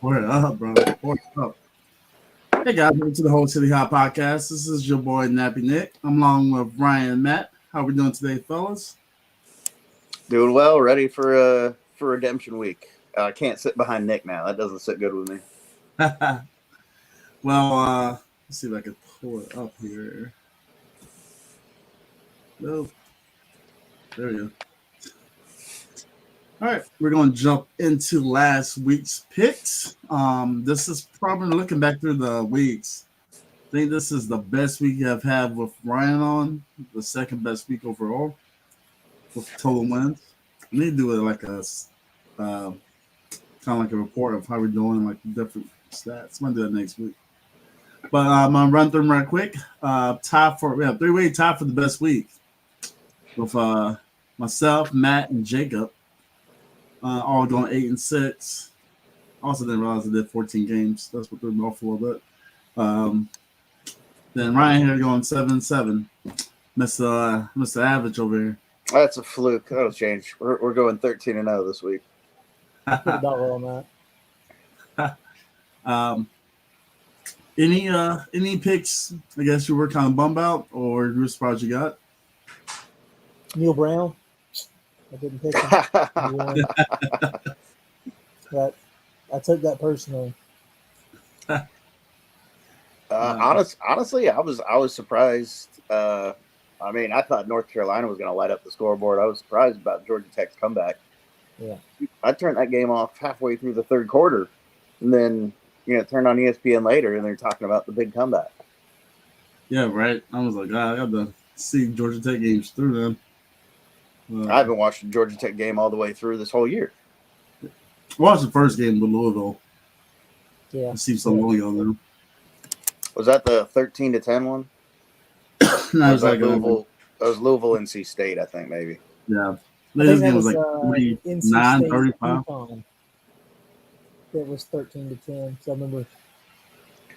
Word up, bro. Word up. Hey guys, welcome to the Whole City Hot Podcast. This is your boy Nappy Nick. I'm along with Ryan and Matt. How we doing today, fellas? Doing well, ready for redemption week. I can't sit behind Nick now. That doesn't sit good with me. Well, let's see if I can pull it up here. Nope. There we go. All right, we're going to jump into last week's picks. This is probably looking back through the weeks. I think this is the best week I've had with Ryan on, the second best week overall with total wins. We need to do it like a kind of like a report of how we're doing, like different stats. Might do that next week. But I'm gonna run through them right quick. Three-way tie for the best week with myself, Matt, and Jacob. All going 8-6. Also didn't realize I did 14 games. That's what threw me off a little bit. Then Ryan here going 7-7. Mr. Average over here. That's a fluke. That'll change. We're going 13-0 this week. on that. Any picks? I guess you were kind of bummed out, or you were surprised you got? Neil Brown. I didn't pick him. But I took that personally. Honestly, I was surprised. I thought North Carolina was going to light up the scoreboard. I was surprised about Georgia Tech's comeback. Yeah, I turned that game off halfway through the third quarter, and then turned on ESPN later, and they're talking about the big comeback. Yeah, right. I was like, I got to see Georgia Tech games through them. I haven't watched a Georgia Tech game all the way through this whole year. Watched the first game with Louisville. Yeah, it seems so long ago now. Was that the 13-10 one? No, it was like Louisville. It was Louisville, NC State, I think maybe. Yeah, this game was like 39-35. It was 13-10. So I remember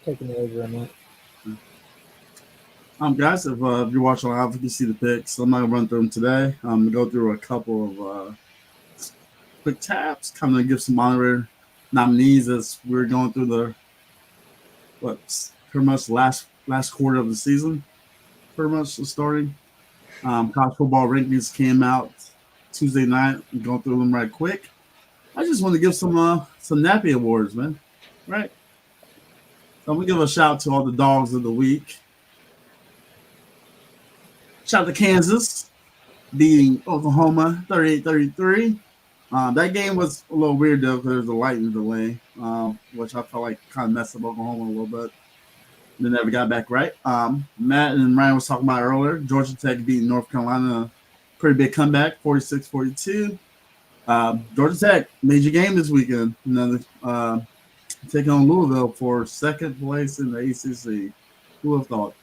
taking the over on that. Guys, if you're watching live, you can see the picks. I'm not gonna run through them today. I'm gonna go through a couple of quick taps, kind of give some honorary nominees as we're going through pretty much last quarter of the season, pretty much starting. College football rankings came out Tuesday night. I'm going through them right quick. I just want to give some Nappy awards, man. Right. So I'm gonna give a shout out to all the dogs of the week. Shout out to Kansas beating Oklahoma 38-33. That game was a little weird though because there was a lightning delay, which I felt like kind of messed up Oklahoma a little bit. They never got back right. Matt and Ryan was talking about earlier. Georgia Tech beating North Carolina, pretty big comeback, 46-42. Georgia Tech major game this weekend. Taking on Louisville for second place in the ACC. Who would have thought?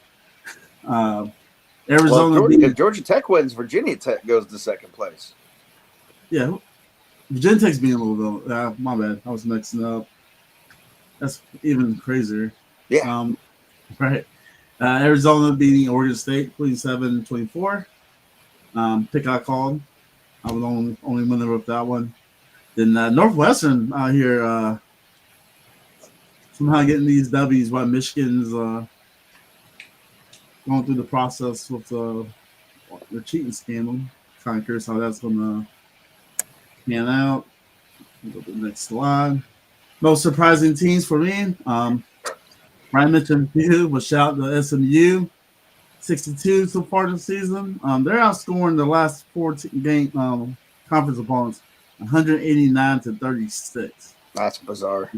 Arizona. If Georgia Tech wins, Virginia Tech goes to second place. Yeah, Virginia Tech's beating Louisville. My bad. I was mixing up. That's even crazier. Yeah. Right. Arizona beating Oregon State 27-24. Pick I called. I was the only winner with that one. Then Northwestern out here somehow getting these W's while Michigan's going through the process with their cheating scandal. Kind of curious how that's going to pan out. Go to the next slide. Most surprising teams for me. Ryan mentioned a few, but shout out to SMU. 62 so far this season. They're outscoring the last 14 game conference opponents 189-36. That's bizarre.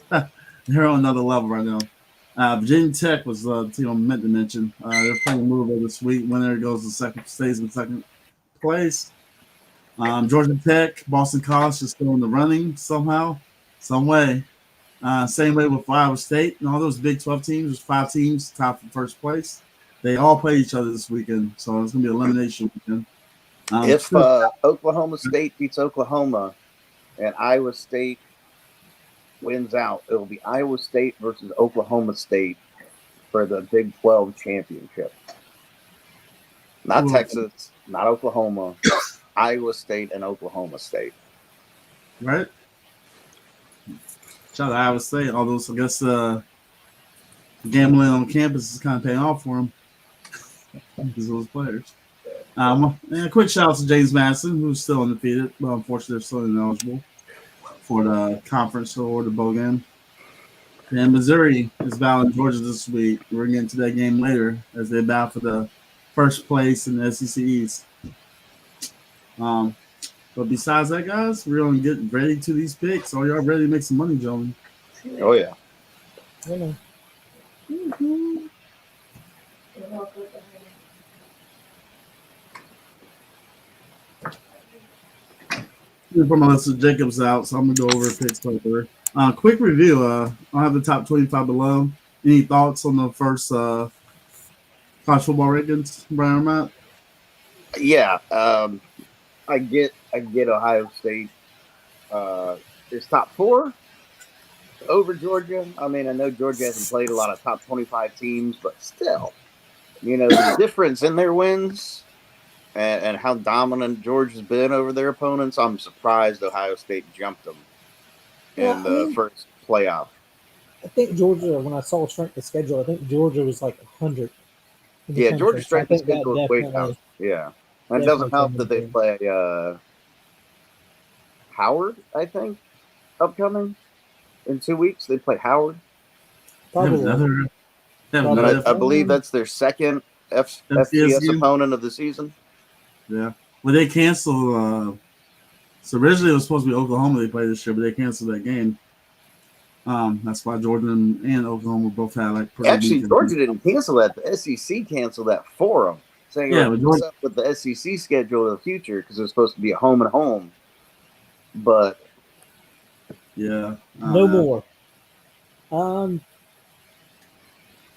They're on another level right now. Virginia Tech was the team I meant to mention. They're playing Louisville this week. Winner goes to second place. Georgia Tech, Boston College is still in the running somehow, some way. Same way with Iowa State and all those Big 12 teams. There's 5 teams top for first place. They all play each other this weekend, so it's going to be elimination weekend. If Oklahoma State beats Oklahoma and Iowa State wins out, it will be Iowa State versus Oklahoma State for the Big 12 championship. Not Texas, not Oklahoma, Iowa State and Oklahoma State. Right. Shout out to Iowa State. Although I guess gambling on campus is kind of paying off for them because of those players. And a quick shout out to James Madison, who's still undefeated, but unfortunately they're still ineligible for the conference or the bowl game. And Missouri is battling Georgia this week. We're going to get into that game later as they battle for the first place in the SEC East. But besides that, guys, we're going to get ready to these picks. Are y'all ready to make some money, gentlemen? Oh, yeah. Before my list of Jacobs out, so I'm gonna go over picks later. Quick review. I'll have the top 25 below. Any thoughts on the first college football rankings, Brian or Matt? Yeah, I get Ohio State is top 4 over Georgia. I mean, I know Georgia hasn't played a lot of top 25 teams, but still, the difference in their wins and how dominant Georgia's been over their opponents, I'm surprised Ohio State jumped them in the first playoff. I think Georgia, when I saw strength of schedule, I think Georgia was like 100. Yeah, Georgia's strength of schedule is way down. Yeah. And it doesn't help that they play Howard, I think, upcoming in 2 weeks. They play Howard. Probably. I believe that's their second FCS opponent of the season. Yeah. Well, they canceled. So originally it was supposed to be Oklahoma they played this year, but they canceled that game. That's why Georgia and Oklahoma both had like. Actually, Georgia didn't cancel that. The SEC canceled that for them, saying what's up with the SEC schedule in the future because it was supposed to be a home and home. But no more. I'm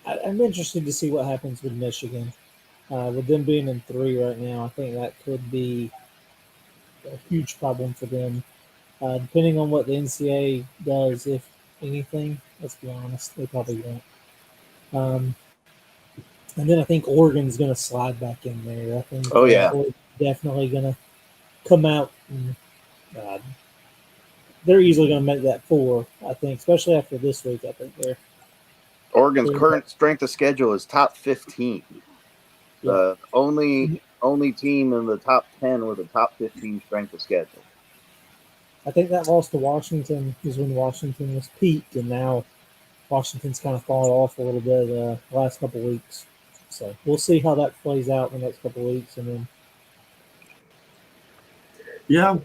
interested to see what happens with Michigan. With them being in 3 right now, I think that could be a huge problem for them. Depending on what the NCAA does, if anything, let's be honest, they probably won't. And then I think Oregon's going to slide back in there. I think Oregon's definitely going to come out and they're easily going to make that 4, I think, especially after this week. I think Oregon's current strength of schedule is top 15. The only team in the top 10 with a top 15 strength of schedule. I think that loss to Washington is when Washington was peaked, and now Washington's kind of fallen off a little bit the last couple of weeks. So we'll see how that plays out in the next couple of weeks, and then. Yeah,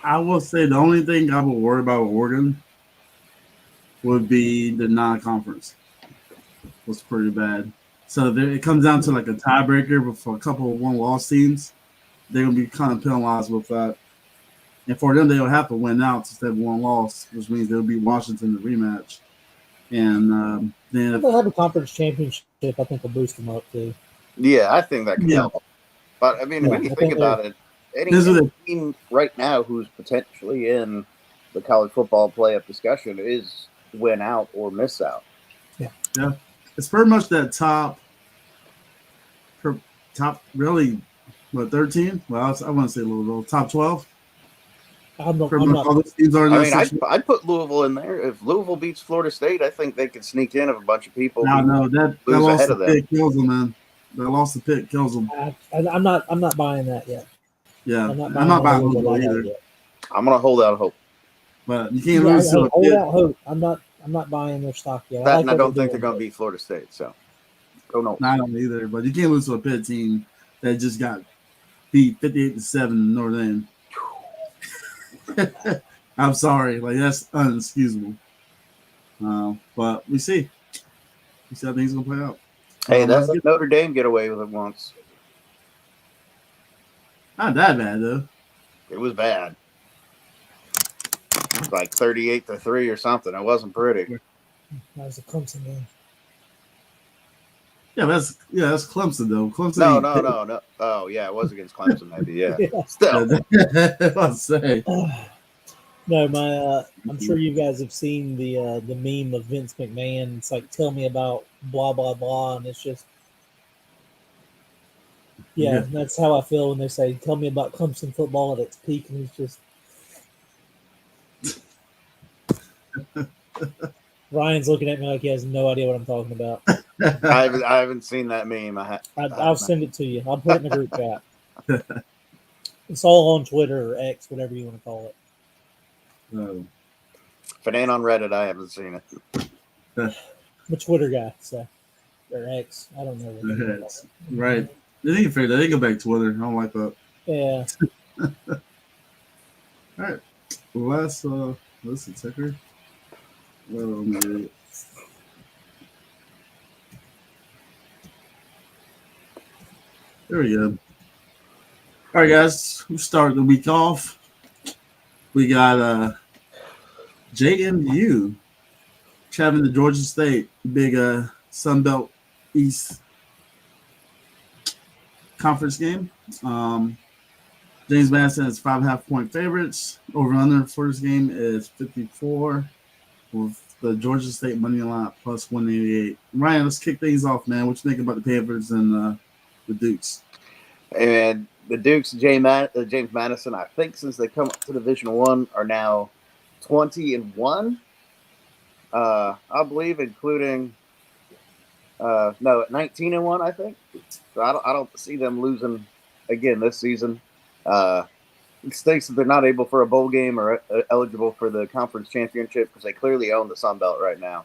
I will say the only thing I would worry about with Oregon would be the non-conference. Was pretty bad. So it comes down to like a tiebreaker, but for a couple of one-loss teams, they're going to be kind of penalized with that. And for them, they'll have to win out instead of one loss, which means they'll beat Washington in the rematch. And then if they'll have a conference championship, I think will boost them up too. Yeah, I think that can help. But I mean, when you think about it, any team right now who's potentially in the college football playoff discussion is win out or miss out. Yeah. It's pretty much that top really, 13? Well, I want to say Louisville. Top 12? I'd put Louisville in there. If Louisville beats Florida State, I think they could sneak in if a bunch of people that loss to Pitt kills them, man. That loss to Pitt kills them. I'm not buying that yet. Yeah, I'm not buying Louisville either. Yet. I'm gonna hold out hope. But you can't lose to hold out hope. I'm not buying their stock yet. I don't think they're gonna beat Florida State. So don't know. I don't either. But you can't lose to a Pitt team that just got beat 58-7 in Notre Dame. I'm sorry, that's unexcusable. But we see how things gonna play out. Hey, that's let Notre Dame get away with it once. Not that bad though. It was bad. It was like 38-3 or something. It wasn't pretty. That was a Clemson game. Yeah, that's Clemson though. Clemson. No. Oh yeah, it was against Clemson maybe. Yeah. Still. Let's say. No, I'm sure you guys have seen the meme of Vince McMahon. It's like, tell me about blah blah blah, and it's just, that's how I feel when they say, tell me about Clemson football at its peak, and he's just. Ryan's looking at me like he has no idea what I'm talking about. I haven't seen that meme. I'll send it to you. I'll put it in the group chat. It's all on Twitter or X, whatever you want to call it. If it ain't on Reddit, I haven't seen it. I'm a Twitter guy, so or X. I don't know. What right. They need to figure that. They go back to Twitter. I don't like that. Yeah. All right. Last ticker. There we go. All right, guys. We start the week off. We got JMU traveling to Georgia State, big Sun Belt East conference game. James Madison is 5.5-point favorites. Over under for this game is 54 with the Georgia State money line plus 188. Ryan, let's kick things off, man. What you think about the Panthers and the Dukes? And the Dukes, James Madison, I think since they come up to Division I, are now 20-1. I believe, including 19-1. I think. So I don't see them losing again this season. It stinks that they're not able for a bowl game or eligible for the conference championship because they clearly own the Sun Belt right now.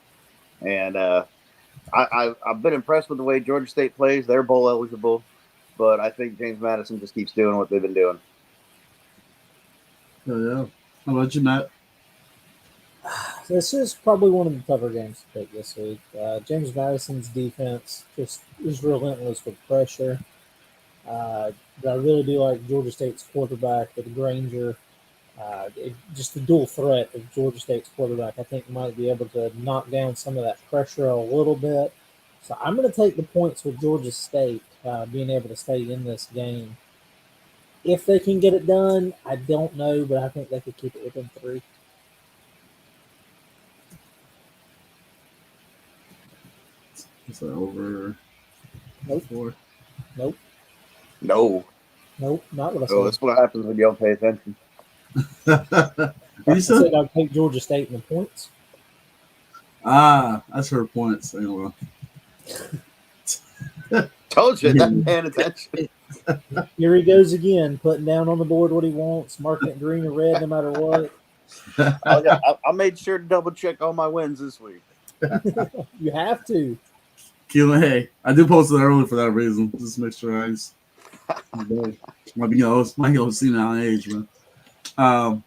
And I've been impressed with the way Georgia State plays. They're bowl eligible, but I think James Madison just keeps doing what they've been doing. Oh, yeah. How about you, Matt? This is probably one of the tougher games to pick this week. James Madison's defense just is relentless with pressure. But I really do like Georgia State's quarterback with Granger. Just the dual threat of Georgia State's quarterback, I think, might be able to knock down some of that pressure a little bit. So I'm going to take the points with Georgia State being able to stay in this game. If they can get it done, I don't know, but I think they could keep it within 3. Is that over? Nope. 4? Nope. No. Nope. Not what I said. So that's what happens when you don't pay attention. I said I'd take Georgia State in the points. That's her points. Anyway. Told you, not paying attention. Here he goes again, putting down on the board what he wants, marking it green or red no matter what. I made sure to double check all my wins this week. You have to. Keelan, hey, I do post it early for that reason. Just make sure I might be see now age, man. I'm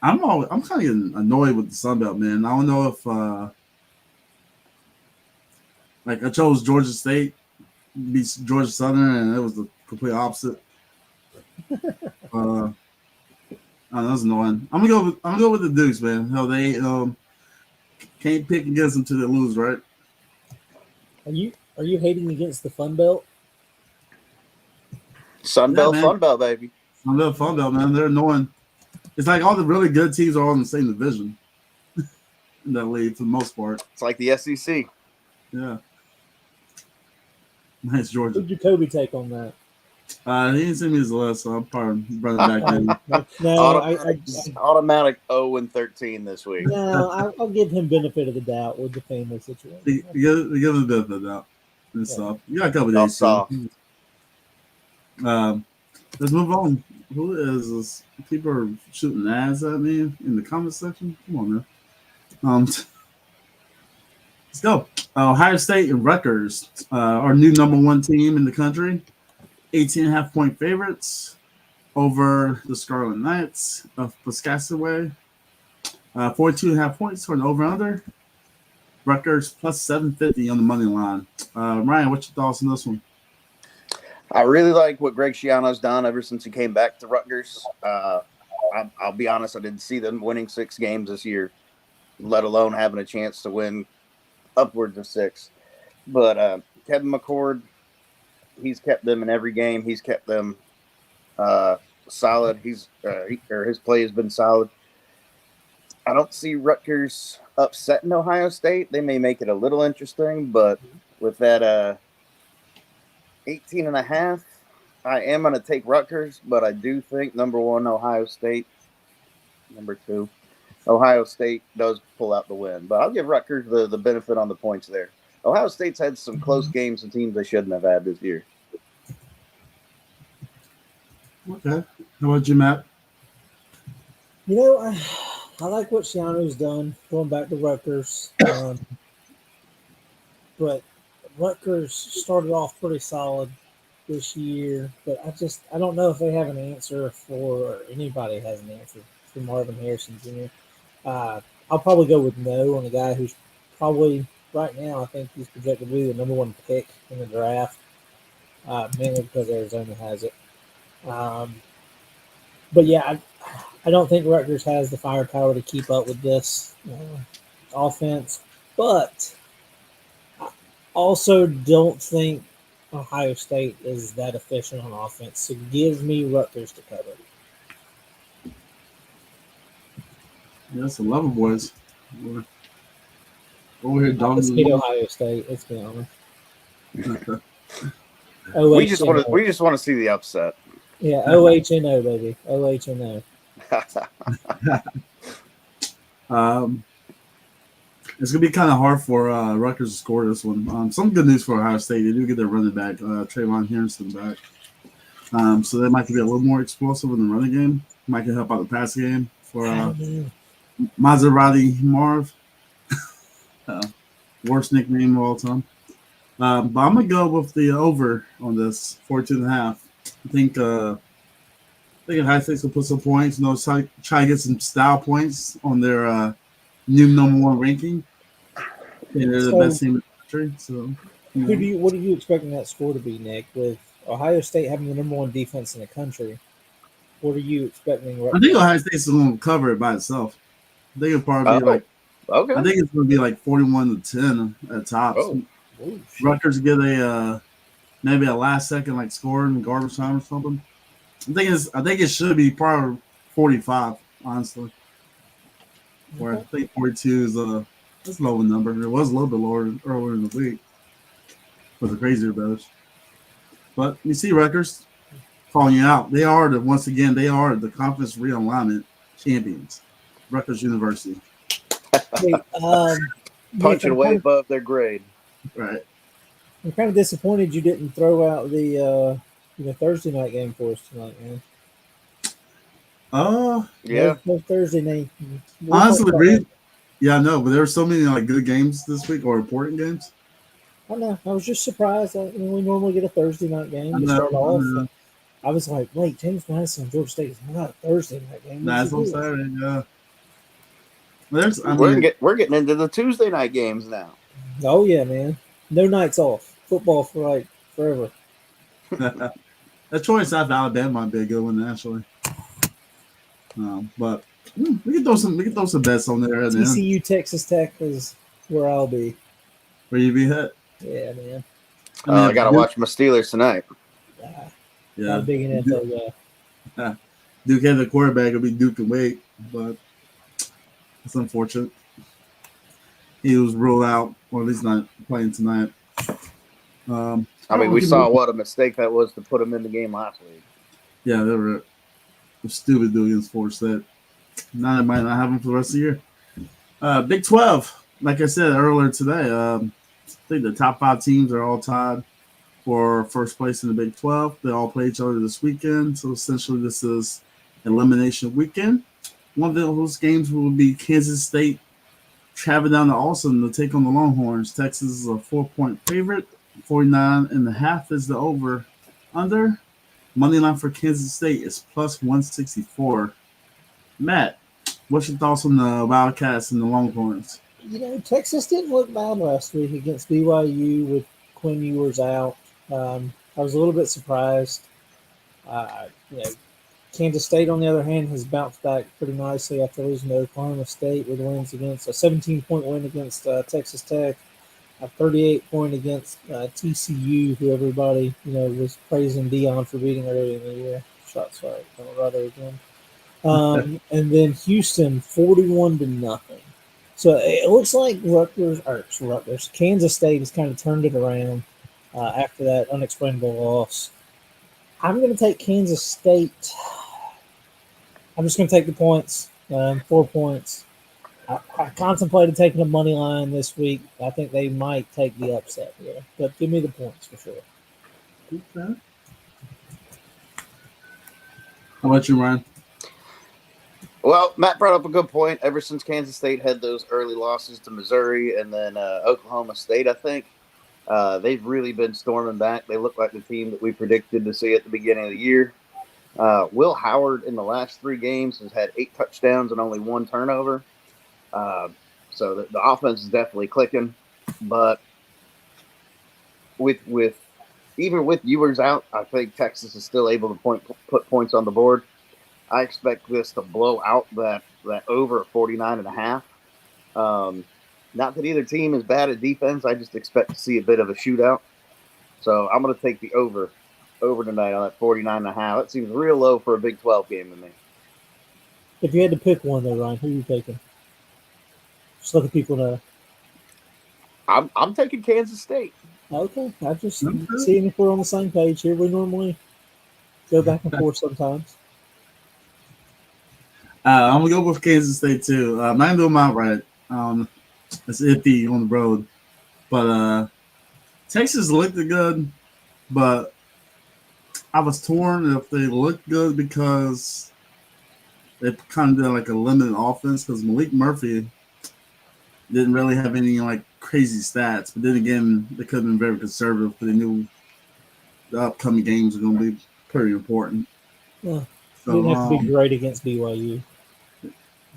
kind of getting annoyed with the Sun Belt, man. I don't know if I chose Georgia State beats Georgia Southern, and it was the complete opposite. That's annoying. I'm gonna go with the Dukes, man. Hell, they can't pick against them till they lose, right? Are you hating against the Fun Belt? Sun Belt, Fun Belt, baby. Sun Belt, Fun Belt, man. They're annoying. It's like all the really good teams are all in the same division in that league for the most part. It's like the SEC. Yeah. Nice, Georgia. Who'd Jacoby take on that? He didn't send me his list, so I'm probably running back in. No, automatic 0-13 this week. No, I'll give him benefit of the doubt with the family situation. You give him the benefit of the doubt. And stuff. You got a couple days. Let's move on. Who is this? People are shooting ads at me in the comment section. Come on, man. Let's go. Ohio State and Rutgers, our new number 1 team in the country. 18.5-point favorites over the Scarlet Knights of Piscataway. 42.5 points for an over-under. Rutgers plus 750 on the money line. Ryan, what's your thoughts on this one? I really like what Greg Schiano's done ever since he came back to Rutgers. I'll be honest, I didn't see them winning 6 games this year, let alone having a chance to win upwards of 6. But Kevin McCord, he's kept them in every game. He's kept them solid. His play has been solid. I don't see Rutgers upsetting Ohio State. They may make it a little interesting, but with that 18.5, I am going to take Rutgers, but I do think number 1 Ohio State, number 2 Ohio State does pull out the win, but I'll give Rutgers the benefit on the points there. Ohio State's had some close games and teams they shouldn't have had this year. Okay. How about you, Matt? You know, I like what Shiano's done going back to Rutgers. But Rutgers started off pretty solid this year, but I don't know if they have an answer or anybody has an answer for Marvin Harrison Jr. I'll probably go with no on a guy who's probably right now. I think he's projected to be the number one pick in the draft, mainly because Arizona has it. But yeah, I don't think Rutgers has the firepower to keep up with this offense, but I also don't think Ohio State is that efficient on offense. So give me Rutgers to cover. Yeah, it's 11 boys. We're over here, Let's dogging beat the Ohio State. Let's be honest. league. We just want to see the upset. Yeah, OHNO, baby. OHNO. It's gonna be kind of hard for Rutgers to score this one. Some good news for Ohio State: they do get their running back, Trayvon Harrison, back, so they might be a little more explosive in the running game. Might can help out the pass game for Maserati Marv, worst nickname of all time. But I'm gonna go with the over on this 14.5. I think Ohio State's gonna put some points. Try to get some style points on their new number one ranking. And they're the best team in the country. So, what are you expecting that score to be, Nick? With Ohio State having the number one defense in the country, what are you expecting? I think Ohio State's going to cover it by itself. I think it'll probably be okay. I think it's going to be like 41-10 at tops. Oh, Rutgers get a maybe a last second like score in garbage time or something. I think it should be probably 45, honestly. Or I think 42 is that's a low number. It was a little bit lower earlier in the week for the crazier batch. But you see Rutgers calling you out. They are the conference realignment champions. Rutgers University. Punching way above their grade. Right. I'm kind of disappointed you didn't throw out the Thursday night game for us tonight, man. Yeah. No Thursday night. Honestly, yeah, I know, but there were so many like good games this week or important games. I know. I was just surprised. We normally get a Thursday night game to start off. I was like, wait, James Madison and Georgia State is not a Thursday night game. That's on Saturday, yeah. We're getting into the Tuesday night games now. Oh yeah, man. No nights off. Football for like forever. That choice South Alabama might be a good one actually. But we can throw some bets on there. TCU Texas Tech is where I'll be. Where you be hit? Yeah, man. I gotta watch my Steelers tonight. Yeah, I'm a big NFL guy. Duke had the quarterback. It'll be Duke and Wade, but it's unfortunate. He was ruled out, or at least not playing tonight. We saw what a mistake that was to put him in the game last week. Yeah, they were stupid doing against Florida State. Now they might not have him for the rest of the year. Big 12, like I said earlier today, I think the top 5 teams are all tied for first place in the Big 12. They all play each other this weekend. So essentially this is elimination weekend. One of those games will be Kansas State traveling down to Austin to take on the Longhorns. Texas is a 4-point favorite. 49.5 is the over. Under. Money line for Kansas State is plus 164. Matt, what's your thoughts on the Wildcats and the Longhorns? Texas didn't look bad last week against BYU with Quinn Ewers out. I was a little bit surprised. Kansas State, on the other hand, has bounced back pretty nicely after losing to Oklahoma State with wins against a 17-point win against Texas Tech, a 38-point against TCU, who everybody was praising Dion for beating early in the year. Shots fired. Colorado again. And then Houston, 41-0. So it looks like Kansas State has kind of turned it around after that unexplainable loss. I'm going to take Kansas State. I'm just going to take the points, 4 points. I contemplated taking a money line this week. I think they might take the upset here, but give me the points for sure. Okay. How about you, Ryan? Well, Matt brought up a good point. Ever since Kansas State had those early losses to Missouri and then Oklahoma State, I think, they've really been storming back. They look like the team that we predicted to see at the beginning of the year. Will Howard in the last 3 games has had 8 touchdowns and only 1 turnover. So the offense is definitely clicking. But with even with Ewers out, I think Texas is still able to put points on the board. I expect this to blow out that over 49.5. Not that either team is bad at defense. I just expect to see a bit of a shootout. So I'm going to take the over tonight on that 49.5. That seems real low for a Big 12 game to me. If you had to pick one, though, Ryan, who are you taking? Just let the people know. I'm taking Kansas State. Okay, I just seeing if we're on the same page here. We normally go back and forth sometimes. I'm gonna go with Kansas State too. I'm not doing my right. It's iffy on the road, but Texas looked good. But I was torn if they looked good because they kind of did like a limited offense because Malik Murphy didn't really have any like crazy stats. But then again, they could have been very conservative because they knew the upcoming games are going to be pretty important. Yeah, so, didn't have to be great against BYU.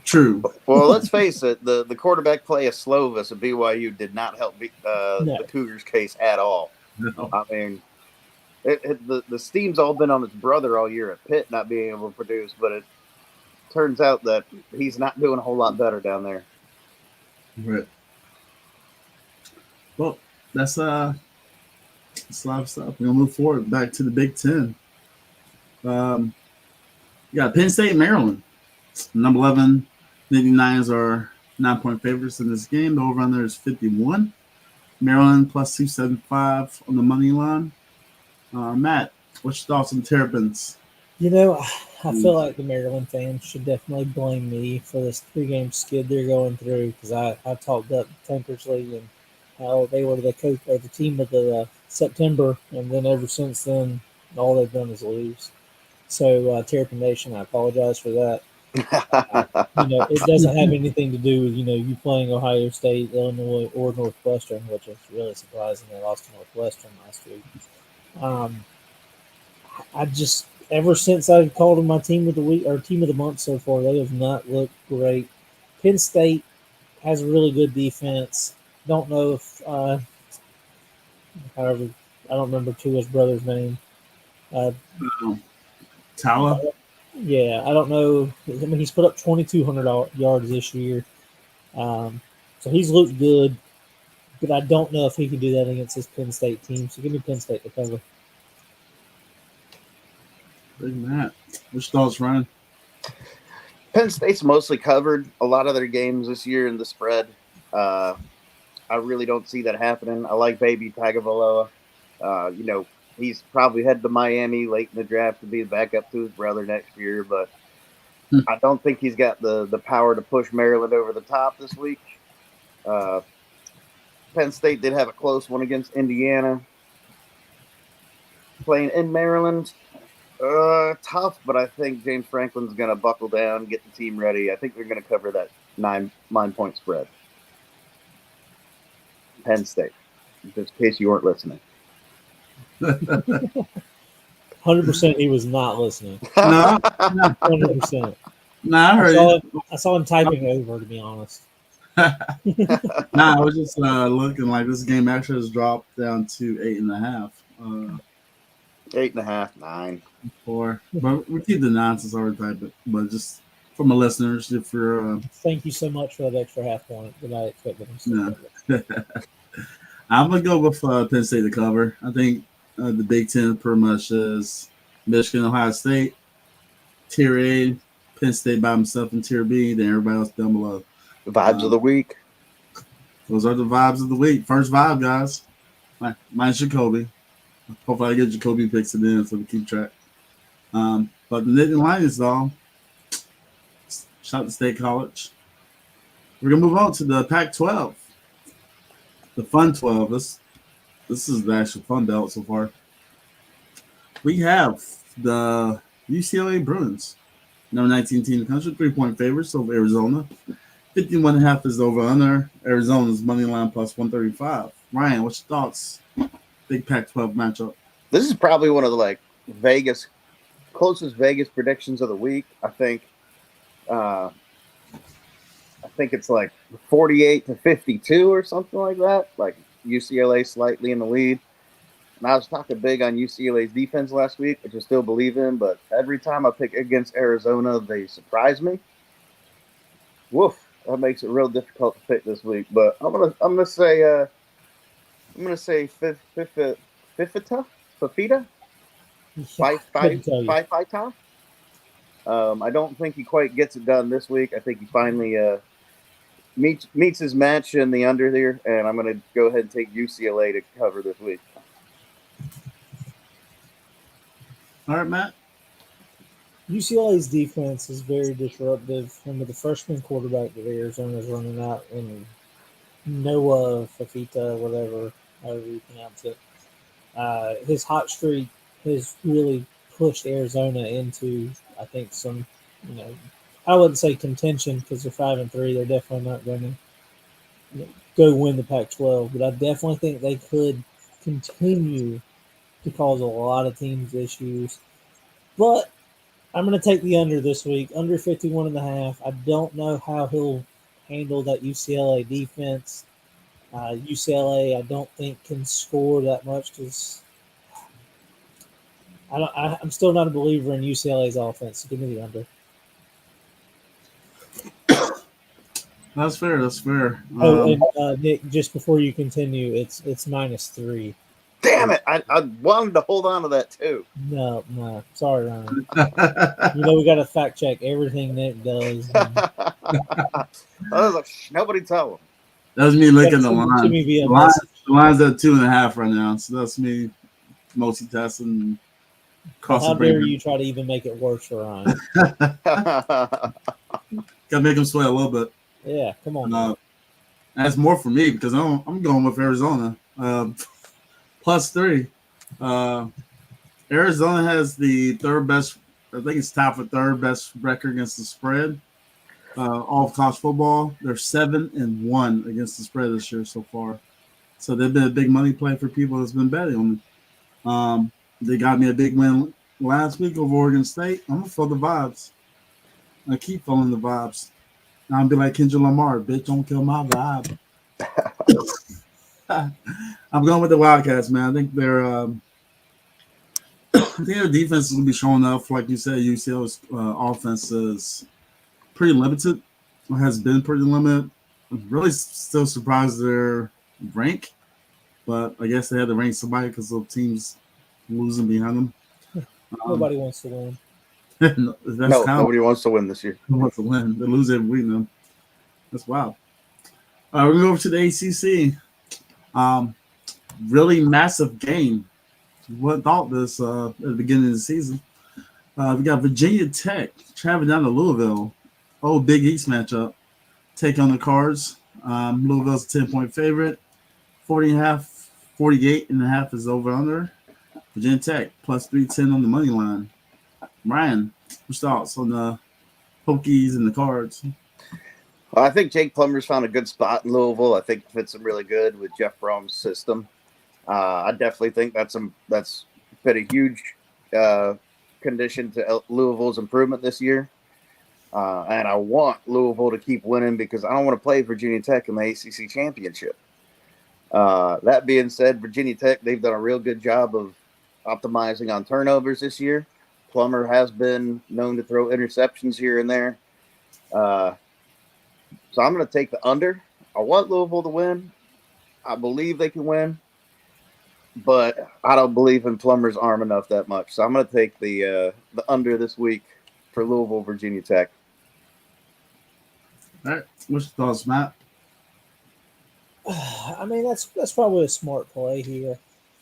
True. Well, let's face it. The quarterback play of Slovis at BYU did not help the Cougars' case at all. No. I mean, the steam's all been on his brother all year at Pitt not being able to produce, but it turns out that he's not doing a whole lot better down there. Right. Well, that's a lot of stuff. We're gonna move forward back to the Big Ten. You got Penn State, Maryland. Number 11, Nittany Lions are 9-point favorites in this game. The over-under is 51. Maryland plus 275 on the money line. Matt, what's your thoughts on Terrapins? You know, I feel like the Maryland fans should definitely blame me for this 3-game skid they're going through because I talked up Tankersley and how they were the coach or the team of the September, and then ever since then, all they've done is lose. So, Terrapin Nation, I apologize for that. It doesn't have anything to do with you playing Ohio State, Illinois, or Northwestern, which is really surprising. They lost to Northwestern last week. I just ever since I called them my team of the week or team of the month so far, they have not looked great. Penn State has a really good defense. Don't know if however I don't remember Tua's brother's name. Tala? Yeah, I don't know. I mean, he's put up 2,200 yards this year. So he's looked good, but I don't know if he can do that against this Penn State team. So give me Penn State to cover. Big Matt. What's your thoughts, Ryan? Penn State's mostly covered a lot of their games this year in the spread. I really don't see that happening. I like Baby Tagovailoa. He's probably headed to Miami late in the draft to be the backup to his brother next year, but I don't think he's got the power to push Maryland over the top this week. Penn State did have a close one against Indiana. Playing in Maryland, tough, but I think James Franklin's going to buckle down, get the team ready. I think they're going to cover that 9-point spread. Penn State, just in case you weren't listening. 100% he was not listening. No, 100%. No, I heard I saw him typing over, to be honest. I was just looking like this game actually has dropped down to 8.5. 8.5, 9. 4. But we keep the 9 since I already typed it. But just for my listeners, if you're thank you so much for that extra half point that I expected him to I'm gonna go with Penn State to cover. I think the Big Ten pretty much is Michigan, Ohio State, Tier A, Penn State by himself in Tier B, then everybody else down below. The vibes of the week. Those are the vibes of the week. First vibe, guys. Mine's Jacoby. Hopefully I get Jacoby picks it in so we keep track. But the Nittany Lions, though, shout out to State College. We're gonna move on to the Pac-12, the Fun 12. This is the actual fun belt so far. We have the UCLA Bruins, number 19 team in the country, 3-point favorites over Arizona. 51.5 is over under. Arizona's money line plus 135. Ryan, what's your thoughts? Big Pac-12 matchup. This is probably one of the closest Vegas predictions of the week. I think it's like 48-52 or something like that. Like UCLA slightly in the lead. And I was talking big on UCLA's defense last week, which I still believe in, but every time I pick against Arizona, they surprise me. Woof. That makes it real difficult to pick this week. But I'm gonna say Fifita. Five. I don't think he quite gets it done this week. I think he finally meets his match in the under here, and I'm going to go ahead and take UCLA to cover this week. All right, Matt. UCLA's defense is very disruptive. Remember the freshman quarterback that Arizona's running out, and Noah Fafita, whatever, however you pronounce it. His hot streak has really pushed Arizona into, I think, some, I wouldn't say contention because they're 5-3. They're definitely not going to go win the Pac-12, but I definitely think they could continue to cause a lot of teams issues. But I'm going to take the under this week, under 51.5. I don't know how he'll handle that UCLA defense. UCLA, I don't think can score that much because I'm still not a believer in UCLA's offense. So give me the under. That's fair. That's fair. And Nick, just before you continue, it's -3. Damn it! I wanted to hold on to that too. No, sorry, Ryan. We got to fact check everything Nick does. I was like, nobody tell him. That was me looking at the line. The line's at 2.5 right now, so that's me multitasking. How dare you try to even make it worse for Ryan? Gotta make him sweat a little bit. Yeah, come on. That's more for me because I'm going with Arizona. +3. Arizona has the third best. I think it's tied for third best record against the spread. All of college football, they're 7-1 against the spread this year so far. So they've been a big money play for people that's been betting on them. They got me a big win last week over Oregon State. I'm gonna feel the vibes. I keep feeling the vibes. I'll be like Kendrick Lamar, bitch, don't kill my vibe. I'm going with the Wildcats, man. I think their defense is gonna be showing up. Like you said, UCLA's offense is pretty limited. It has been pretty limited. I'm really still surprised their rank, but I guess they had to rank somebody because of teams losing behind them. Nobody wants to win. Nobody wants to win this year. Nobody wants to win. They lose every week now. That's wild. All right, we're going to go over to the ACC. Really massive game. What thought this at the beginning of the season? We got Virginia Tech traveling down to Louisville. Big East matchup. Take on the Cards. Louisville's a 10-point favorite. 48.5 is over under. Virginia Tech +310 on the money line. Ryan, what's thoughts on the Hokies and the Cards? Well, I think Jake Plummer's found a good spot in Louisville. I think it fits him really good with Jeff Brom's system. I definitely think that's been a huge condition to Louisville's improvement this year. And I want Louisville to keep winning because I don't want to play Virginia Tech in the ACC championship. That being said, Virginia Tech, they've done a real good job of optimizing on turnovers this year. Plummer has been known to throw interceptions here and there. So I'm going to take the under. I want Louisville to win. I believe they can win. But I don't believe in Plummer's arm enough that much. So I'm going to take the under this week for Louisville, Virginia Tech. All right. What's your thoughts, Matt? I mean, that's probably a smart play here.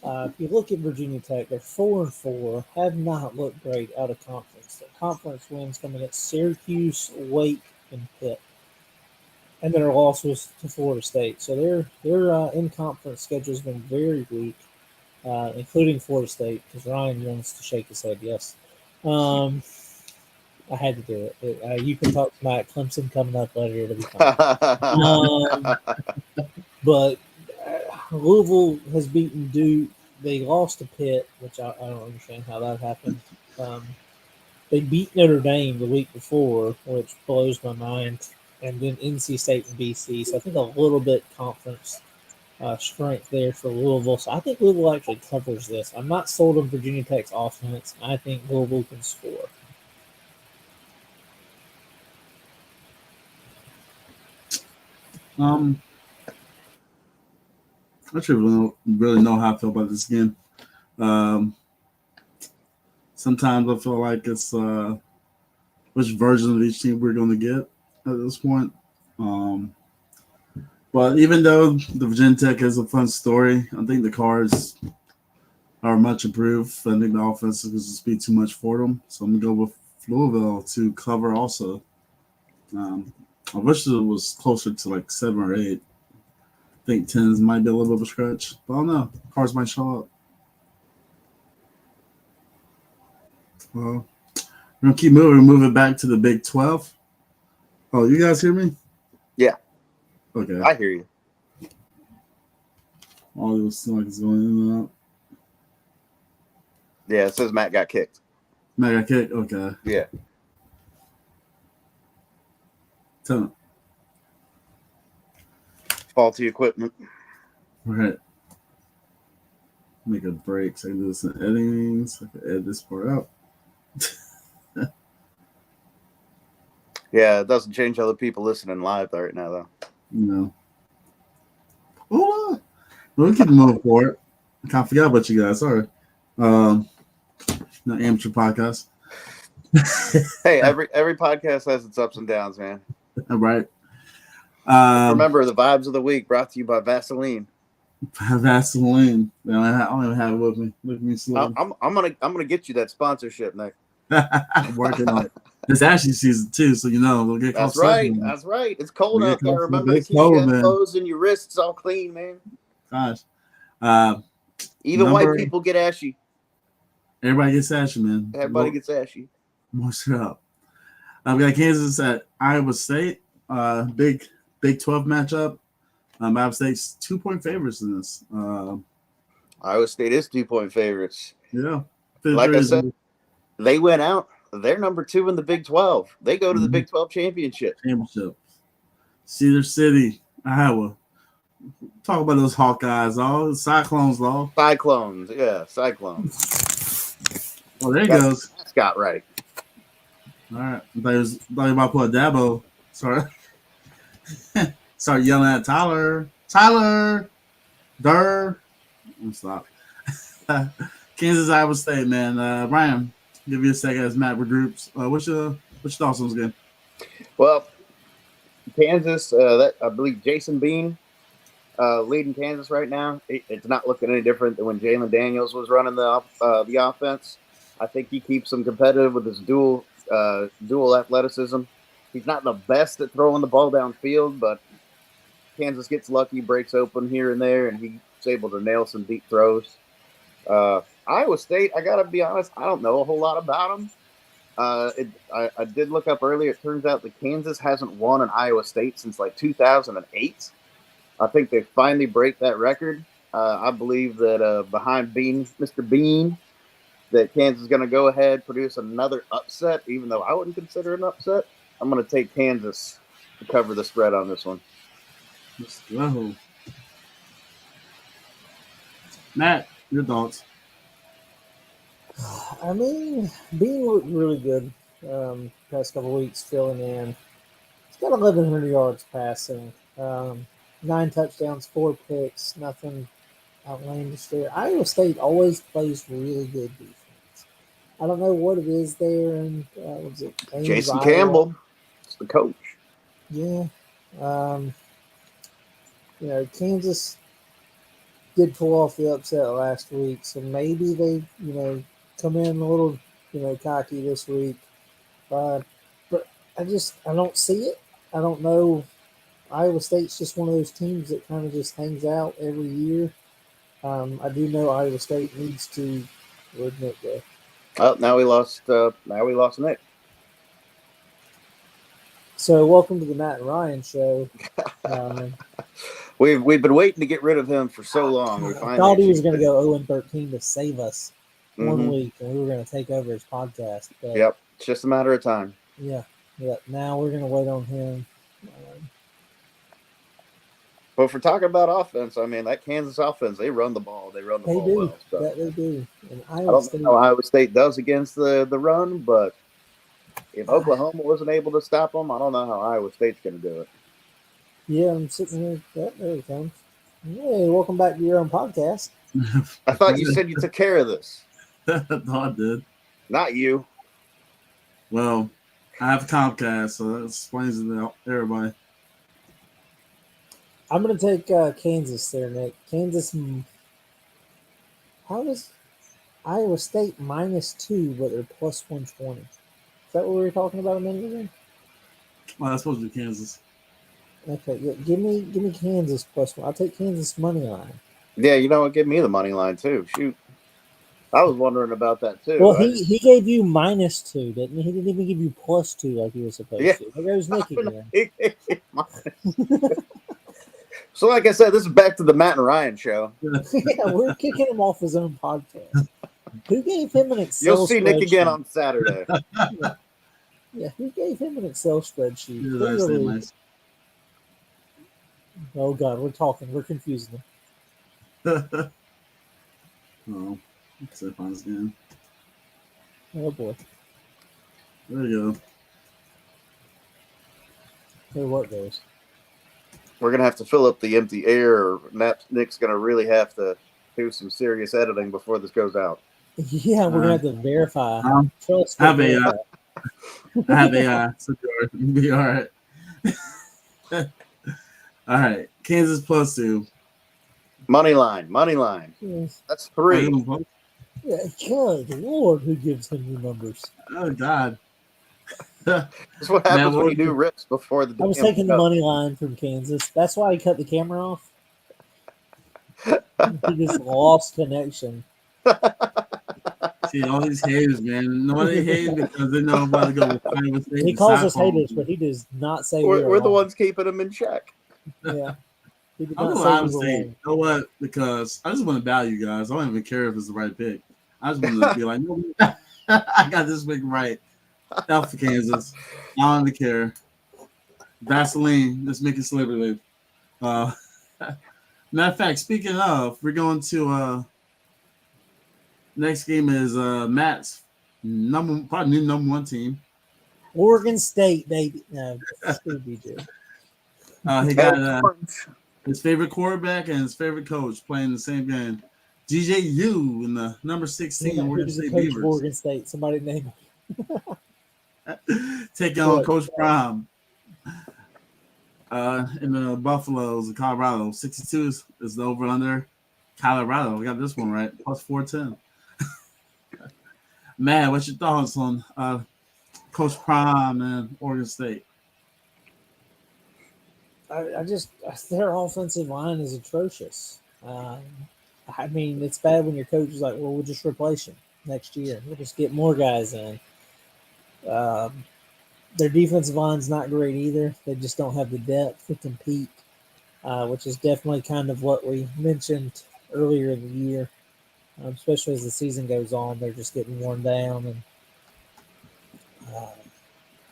If you look at Virginia Tech, they're 4-4, have not looked great out of conference. Their conference wins coming at Syracuse, Wake, and Pitt. and their loss was to Florida State. So their in conference schedule has been very weak, including Florida State, because Ryan wants to shake his head. Yes, I had to do it. You can talk about Clemson coming up later. It'll be fine. But Louisville has beaten Duke. They lost to Pitt, which I don't understand how that happened. They beat Notre Dame the week before, which blows my mind. And then NC State and BC. So I think a little bit conference strength there for Louisville. So I think Louisville actually covers this. I'm not sold on Virginia Tech's offense. I think Louisville can score. I should really know how I feel about this game. Sometimes I feel like it's which version of each team we're going to get at this point. But even though the Virginia Tech is a fun story, I think the Cards are much improved. I think the offense is just be too much for them. So I'm going to go with Louisville to cover also. I wish it was closer to like 7 or 8. I think 10s might be a little bit of a stretch. But I don't know. Cards might show up. Well, we're going to keep moving. Moving back to the Big 12. Oh, you guys hear me? Yeah. Okay. I hear you. All those seem it's going in and out. Yeah, it says Matt got kicked. Matt got kicked? Okay. Yeah. Tell me. Faulty equipment. All right. Make a break so I can do some editing so I can edit this part out. Yeah, it doesn't change other people listening live right now, though. No. Hold on. We'll keep moving forward. I can't forget about you guys. Sorry. No amateur podcast. Hey, every podcast has its ups and downs, man. All right. Remember, the vibes of the week brought to you by Vaseline. Vaseline. I don't even have it with me. Look at me slow. I'm gonna get you that sponsorship, Nick. I'm working on it. It's actually season 2, so we'll get That's close. right. That's right. It's cold out there. Remember to keep your elbows and your wrists all clean, man. Gosh. Even white people get ashy. Everybody gets ashy, man. Everybody gets ashy. Moist it up. We got Kansas at Iowa State. Big 12 matchup. Iowa State's 2-point favorites in this. Iowa State is 2-point favorites. Yeah. Like I said, they went out. They're number 2 in the Big 12. They go to the Big 12 championship. Cedar City, Iowa. Talk about those Hawkeyes, all Cyclones, all. Cyclones, yeah, Cyclones. Well, there he goes. Scott Wright. All right. I thought you were about to put a Dabo. Sorry. Start yelling at Tyler. Durr. Stop. Kansas, Iowa State, man. Ryan, give you a second as Matt regroups. What's your thoughts on this game? Well, Kansas, I believe Jason Bean leading Kansas right now. It's not looking any different than when Jalen Daniels was running the offense. I think he keeps them competitive with his dual athleticism. He's not the best at throwing the ball downfield, but Kansas gets lucky, breaks open here and there, and he's able to nail some deep throws. Iowa State, I got to be honest, I don't know a whole lot about them. I did look up earlier. It turns out that Kansas hasn't won an Iowa State since like 2008. I think they finally break that record. I believe that behind Mr. Bean, that Kansas is going to go ahead, produce another upset, even though I wouldn't consider it an upset. I'm going to take Kansas to cover the spread on this one. Let's go. Matt, your thoughts? I mean, Bean looked really good past couple of weeks filling in. He's got 1,100 yards passing, 9 touchdowns, 4 picks, nothing outlandish there. Iowa State always plays really good defense. I don't know what it is there. And was it Jason Campbell? It's the coach. Yeah. Kansas did pull off the upset last week, so maybe they, come in a little, cocky this week. But I don't see it. I don't know Iowa State's just one of those teams that kind of just hangs out every year. I do know Iowa State needs to. Where'd Nick go? Oh, now we lost. Now we lost Nick. So, welcome to the Matt and Ryan show. We've been waiting to get rid of him for so long. We I finally thought he was achieved going to it. go 0-13 to save us one Mhm. week, and we were going to take over his podcast. But Yep, it's just a matter of time. yeah. Now we're going to wait on him. But if we're talking about offense, I mean, that Kansas offense, they run the ball. They run the They ball do. well. So. That they do. And I Iowa don't State. know how Iowa State does against the run, but if Oklahoma wasn't able to stop them, I don't know how Iowa State's going to do it. Yeah, I'm sitting here. Yep, there it comes. Hey, welcome back to your own podcast. I thought you said you took care of this. I thought I did. Not you. Well, I have Comcast, so that explains it to everybody. I'm going to take Kansas there, Nick. Kansas. How does Iowa State -2, but they're +120? Is that what we were talking about a minute ago? Well, that's supposed to be Kansas. Okay, yeah, give me Kansas +1. I'll take Kansas money line. Yeah, you know what? Give me the money line too. Shoot, I was wondering about that too. Well, he gave you -2, didn't he? He didn't even give you +2 like he was supposed to. There goes Nick again. So, like I said, this is back to the Matt and Ryan show. Yeah, we're kicking him off his own podcast. Who gave him an Excel You'll see Nick again spreadsheet? on Saturday. Yeah, who gave him an Excel spreadsheet? Yeah, that's Clearly. nice. Oh God, we're confusing Oh, let's see if I find this again. him. Oh boy, There you go. there what goes. We're gonna have to fill up the empty air, or Nick's gonna really have to do some serious editing before this goes out. Yeah, we're gonna have to verify. Trust. I have AI. I have AI. So you'll be all right. All right, Kansas +2. Money line. Yes. That's 3. Yeah, God, Lord, who gives him the numbers? Oh God. That's what happens when you do rips before the. I was taking the money line from Kansas. That's why he cut the camera off. He just lost connection. See, all these haters, man. Nobody hates because they know I'm about to go with Iowa State. He calls us haters, but he does not say we're the ones keeping them in check. Yeah. He did I'm not going say Iowa we were State. wrong. You know what? Because I just want to value you guys. I don't even care if it's the right pick. I just want to be like, no, I got this pick right. Out for Kansas. I don't even care. Vaseline, let's make it celebrity. Matter of fact, speaking of, we're going to next game is Matt's probably new number 1 team. Oregon State, baby. No, screw BJ. He got his favorite quarterback and his favorite coach playing the same game. DJU in the number 16 Oregon State Beavers. Oregon State. Somebody name Taking on Coach Prime. In the Buffaloes in Colorado. 62 is the over under. Colorado. We got this one right. +410. Man, what's your thoughts on Coach Prime and Oregon State? Their offensive line is atrocious. I mean, it's bad when your coach is like, well, we'll just replace him next year. We'll just get more guys in. Their defensive line's not great either. They just don't have the depth to compete, which is definitely kind of what we mentioned earlier in the year, especially as the season goes on. They're just getting worn down. And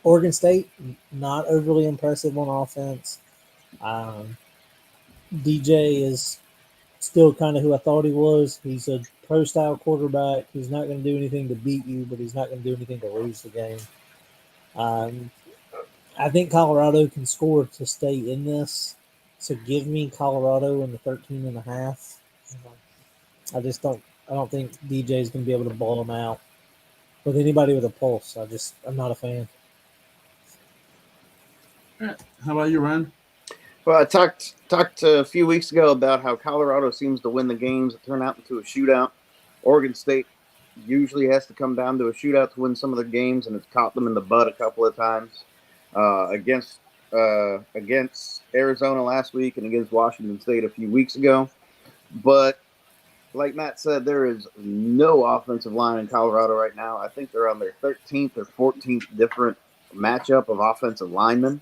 Oregon State, not overly impressive on offense. DJ is still kind of who I thought he was. He's a pro-style quarterback. He's not going to do anything to beat you, but he's not going to do anything to lose the game. I think Colorado can score to stay in this. So give me Colorado in the 13.5. I don't think DJ is going to be able to ball them out with anybody with a pulse. I'm not a fan. How about you, Ryan? Well, I talked a few weeks ago about how Colorado seems to win the games that turn out into a shootout. Oregon State usually has to come down to a shootout to win some of the games, and it's caught them in the butt a couple of times. Against against Arizona last week and against Washington State a few weeks ago. But like Matt said, there is no offensive line in Colorado right now. I think they're on their 13th or 14th different matchup of offensive linemen,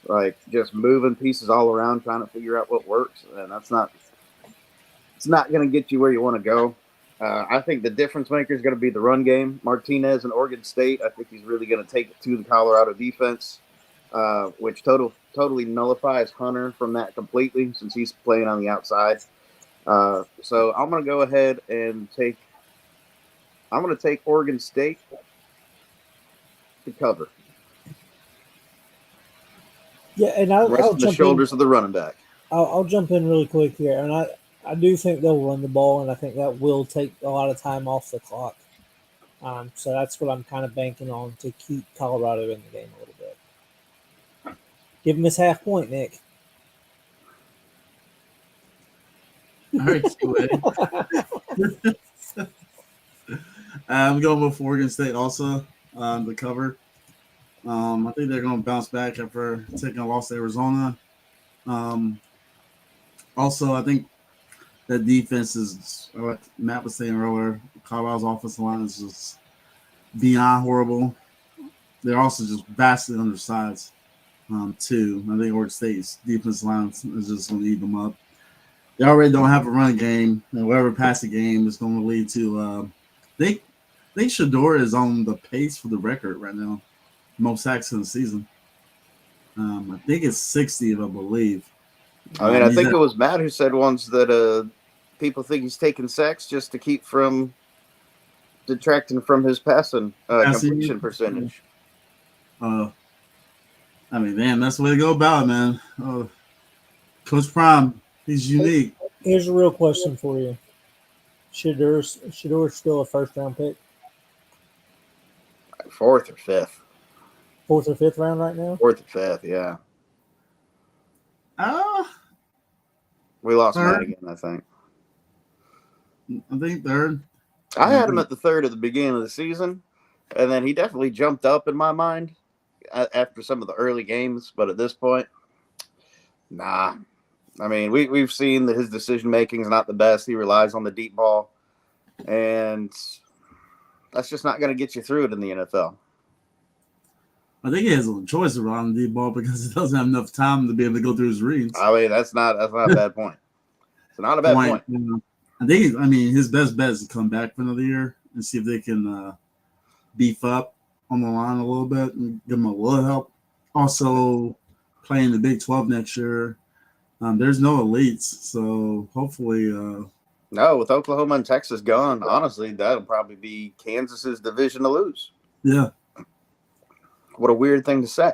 like just moving pieces all around, trying to figure out what works. And it's not going to get you where you want to go. I think the difference maker is going to be the run game. Martinez in Oregon State, I think he's really going to take it to the Colorado defense, which totally nullifies Hunter from that completely since he's playing on the outside. So I'm going to go ahead and take Oregon State to cover. Yeah, and I'll Rest on the jump shoulders in. of the running back. I'll jump in really quick here, and I do think they'll run the ball, and I think that will take a lot of time off the clock. So that's what I'm kind of banking on to keep Colorado in the game a little bit. Give him his half point, Nick. All right, I'm going with Oregon State also the cover. I think they're going to bounce back after taking a loss to Arizona. Also, I think that defense is, like Matt was saying earlier, Colorado's offensive line is just beyond horrible. They're also just vastly undersized, too. I think Oregon State's defensive line is just going to eat them up. They already don't have a run game, and whatever passing game is going to lead to. I think Shador is on the pace for the record right now, most sacks in the season. I think it's 60, if I believe. I mean, I think it was Matt who said once that people think he's taking sacks just to keep from detracting from his passing completion percentage. I mean, damn, that's the way to go about it, man. Coach Prime, he's unique. Here's a real question for you. Shador still a first-round pick? Fourth or fifth. Fourth or fifth round right now? Fourth or fifth, yeah. We lost Matt again, I think. I think third. I had him at the third at the beginning of the season, and then he definitely jumped up in my mind after some of the early games. But at this point, nah. I mean, we've seen that his decision-making is not the best. He relies on the deep ball, and that's just not going to get you through it in the NFL. I think he has a choice around the deep ball because he doesn't have enough time to be able to go through his reads. I mean, that's not a bad point. It's not a bad point. I think, his best bet is to come back for another year and see if they can beef up on the line a little bit and give him a little help. Also, playing the Big 12 next year, there's no elites, so hopefully. No, with Oklahoma and Texas gone, honestly, that'll probably be Kansas's division to lose. Yeah. What a weird thing to say.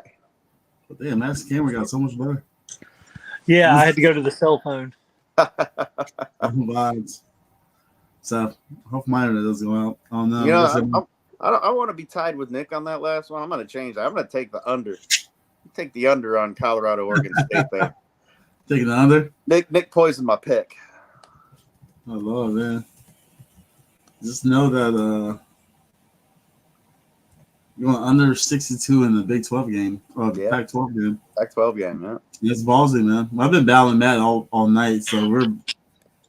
But damn, Matt's camera got so much better. Yeah, I had to go to the cell phone. Vibes. So, hope my internet doesn't go out. I don't know. I want to be tied with Nick on that last one. I'm going to change that. I'm going to take the under. Take the under on Colorado, Oregon State there. Taking the under? Nick poisoned my pick. Oh, Lord, man. Just know that you're going under 62 in the Big 12 game, or the Pac-12 game. Pac-12 game, yeah. It's ballsy, man. I've been battling Matt all night, so we're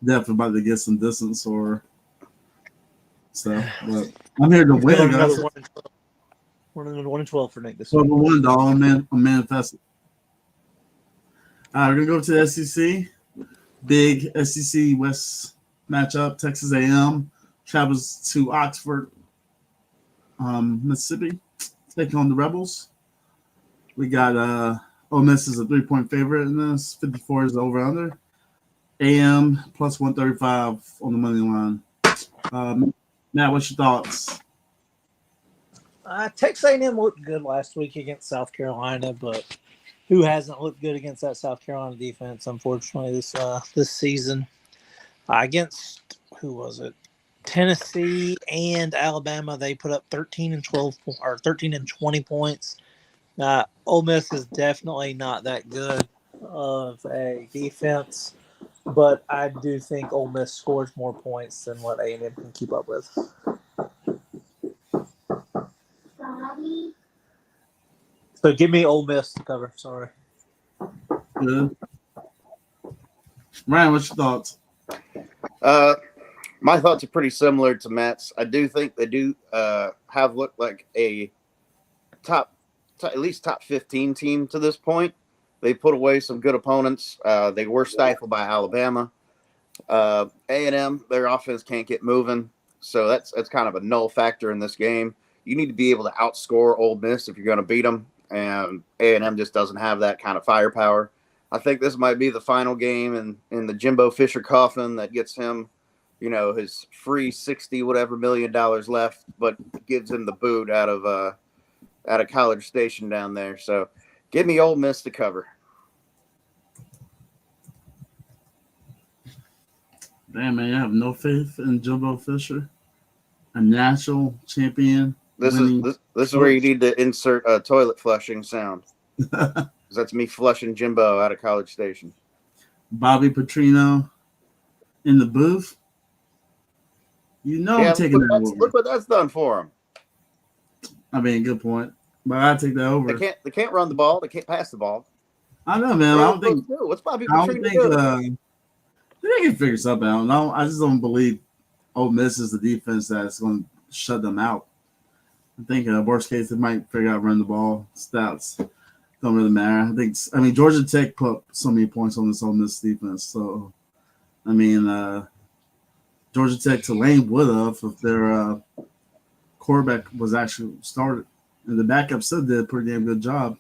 definitely about to get some distance or stuff. But I'm here to win, guys. We're in 1-12 for Nick this week. 1, dog. I'm manifesting. All right, we're going to go to the SEC. Big SEC West matchup. Texas A&M travels to Oxford, Mississippi, taking on the Rebels. We got Ole Miss is a 3-point favorite in this. 54 is the over-under. A&M plus 135 on the money line. Matt, what's your thoughts? Texas A&M looked good last week against South Carolina, but who hasn't looked good against that South Carolina defense, unfortunately, this season? Against, who was it? Tennessee and Alabama, they put up 13 and 20 points. Ole Miss is definitely not that good of a defense, but I do think Ole Miss scores more points than what A&M can keep up with. So give me Ole Miss to cover. Sorry. Good. Ryan, what's your thoughts? My thoughts are pretty similar to Matt's. I do think they do have looked like a at least top 15 team to this point. They put away some good opponents. They were stifled by Alabama. A&M, their offense can't get moving, so that's kind of a null factor in this game. You need to be able to outscore Ole Miss if you're going to beat them, and A&M just doesn't have that kind of firepower. I think this might be the final game in the Jimbo Fisher coffin that gets him, his free $60 million left, but gives him the boot out of College Station down there. So give me Ole Miss to cover. Damn, man, I have no faith in Jimbo Fisher, a national champion. This is where you need to insert a toilet flushing sound. That's me flushing Jimbo out of College Station. Bobby Petrino in the booth. I'm taking that over. Look what that's done for him. I mean, good point. But I take that over. They can't run the ball. They can't pass the ball. I know, man. What's Bobby Petrino doing? They can figure something out. No, I just don't believe Ole Miss is the defense that's going to shut them out. I think worst case they might figure out run the ball. Stats don't really matter. I mean Georgia Tech put so many points on this Ole Miss defense. So I mean Georgia Tech Tulane would have if their quarterback was actually started, and the backup still did a pretty damn good job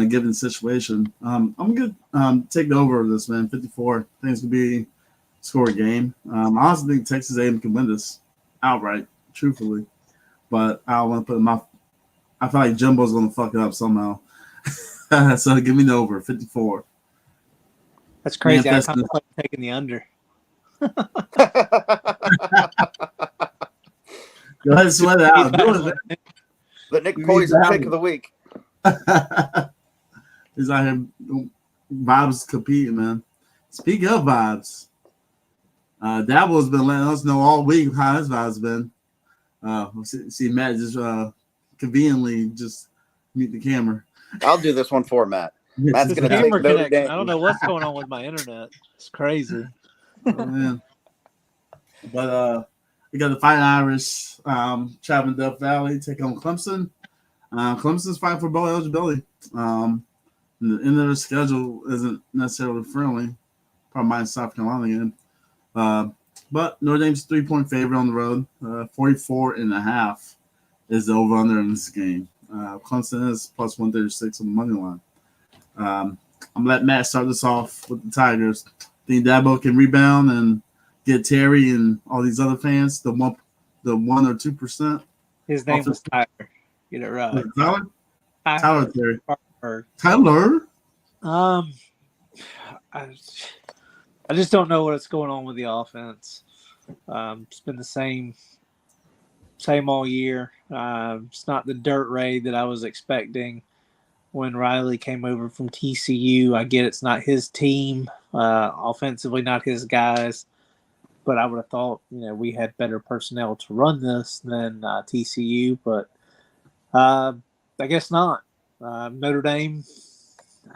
given the situation. I'm gonna take the over of this, man. 54. I think it's gonna be a score game. I honestly think Texas A&M can win this outright, truthfully. But I don't want to put I feel like Jimbo's gonna fuck it up somehow. So give me the over 54. That's crazy. I kind of like taking the under. Go ahead, sweat it out. The Nick Poison pick of the week. He's out here. Vibes competing, man. Speaking of vibes, Dabble's been letting us know all week how his vibes been. See Matt just conveniently just mute the camera. I'll do this one for Matt. Matt's going to take Notre Dame. I don't know what's going on with my internet. It's crazy. Oh, man. But we got the Fighting Irish traveling Death Valley, take on Clemson. Clemson's fighting for bowl eligibility. The end of the schedule isn't necessarily friendly. Probably minus South Carolina again. But Notre Dame's 3-point favorite on the road. 44.5 is the over-under in this game. Clemson is plus 136 on the money line. I'm going to let Matt start this off with the Tigers. Think Dabo can rebound and get Terry and all these other fans, the 1 or 2%? His name was Tyler. Get it right. Tyler Terry. Tyler. I just don't know what's going on with the offense. It's been the same all year. It's not the dirt raid that I was expecting when Riley came over from TCU. I get it's not his team, offensively, not his guys, but I would have thought we had better personnel to run this than TCU, but I guess not. Notre Dame.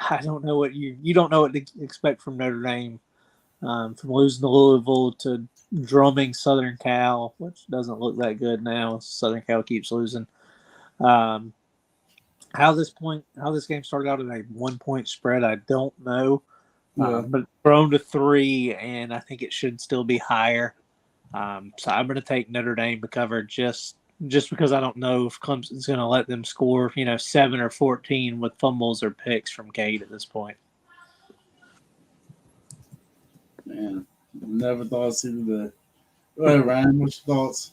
I don't know what you don't know what to expect from Notre Dame. From losing to Louisville to drumming Southern Cal, which doesn't look that good now. Southern Cal keeps losing. How this game started out at a 1-point spread, I don't know. But thrown to 3, and I think it should still be higher. So I'm going to take Notre Dame to cover just because I don't know if Clemson's going to let them score, 7 or 14 with fumbles or picks from Cade at this point. Man, never thought I'd see that. Go ahead, Ryan. What's your thoughts?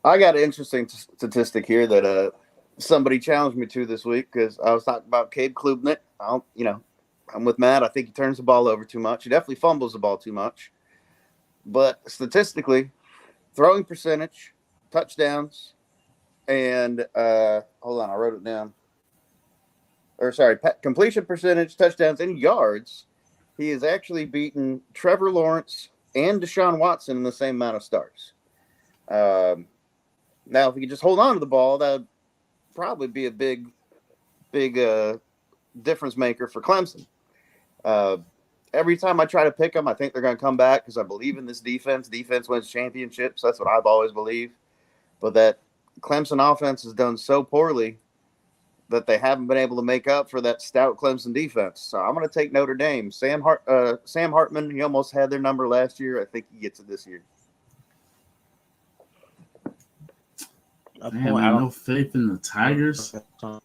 I got an interesting statistic here that somebody challenged me to this week because I was talking about Cade Klubnik. I'm with Matt. I think he turns the ball over too much. He definitely fumbles the ball too much. But statistically, throwing percentage, touchdowns, and hold on, I wrote it down. Completion percentage, touchdowns, and yards. He has actually beaten Trevor Lawrence and Deshaun Watson in the same amount of starts. Now, if he could just hold on to the ball, that would probably be a big difference maker for Clemson. Every time I try to pick them, I think they're going to come back because I believe in this defense. Defense wins championships. That's what I've always believed. But that Clemson offense has done so poorly that they haven't been able to make up for that stout Clemson defense. So I'm going to take Notre Dame. Sam Hartman, he almost had their number last year. I think he gets it this year. Man, no faith in the Tigers. I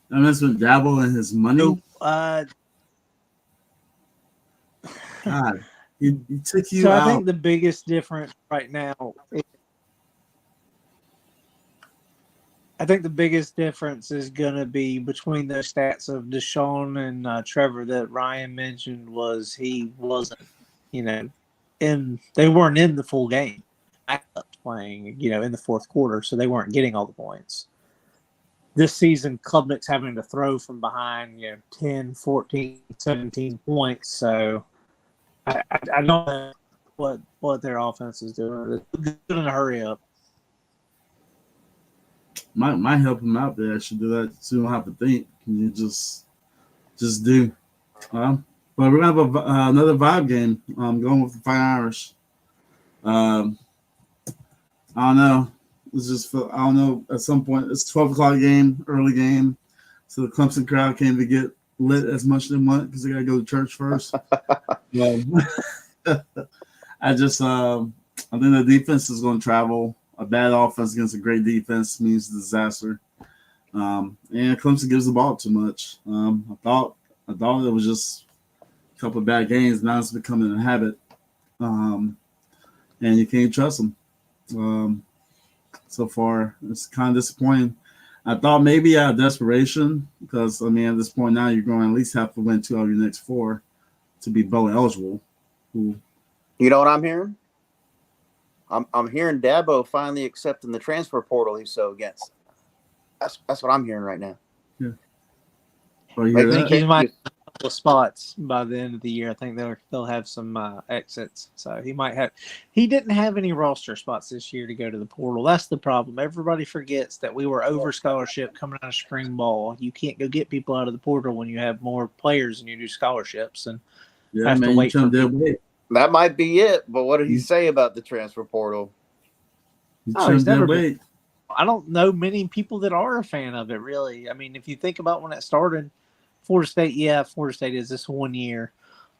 mean, that's been Dabble and his money. God, he took you out. I think the biggest difference right now is going to be between those stats of Deshaun and Trevor that Ryan mentioned was he wasn't, they weren't in the full game. Backups playing, in the fourth quarter, so they weren't getting all the points. This season, Klubnik's having to throw from behind, 10, 14, 17 points, so I don't know what their offense is doing. It's going to hurry up. Might help him out there. I should do that so you don't have to think. You just do. But we're gonna have another vibe game. Going with the Fighting Irish. I don't know. It's just I don't know. At some point, it's 12:00 game, early game, so the Clemson crowd came to get lit as much as they want because they gotta go to church first. I think the defense is going to travel. A bad offense against a great defense means disaster. And Clemson gives the ball too much. I thought it was just a couple of bad games. Now it's becoming a habit. And you can't trust them. So far, it's kind of disappointing. I thought maybe out of desperation, because, at this point now you're going to at least have to win 2 out of your next 4 to be bowl eligible. You know what I'm hearing? I'm hearing Dabo finally accepting the transfer portal he's so against. That's what I'm hearing right now. Yeah. Well, I think he might have a couple of spots by the end of the year. I think they'll have some exits. So he might have. He didn't have any roster spots this year to go to the portal. That's the problem. Everybody forgets that we were over scholarship coming out of spring ball. You can't go get people out of the portal when you have more players and you do scholarships and have to wait for people. That might be it, but what did he say about the transfer portal? He's never been. I don't know many people that are a fan of it, really. If you think about when it started, Florida State is this 1 year.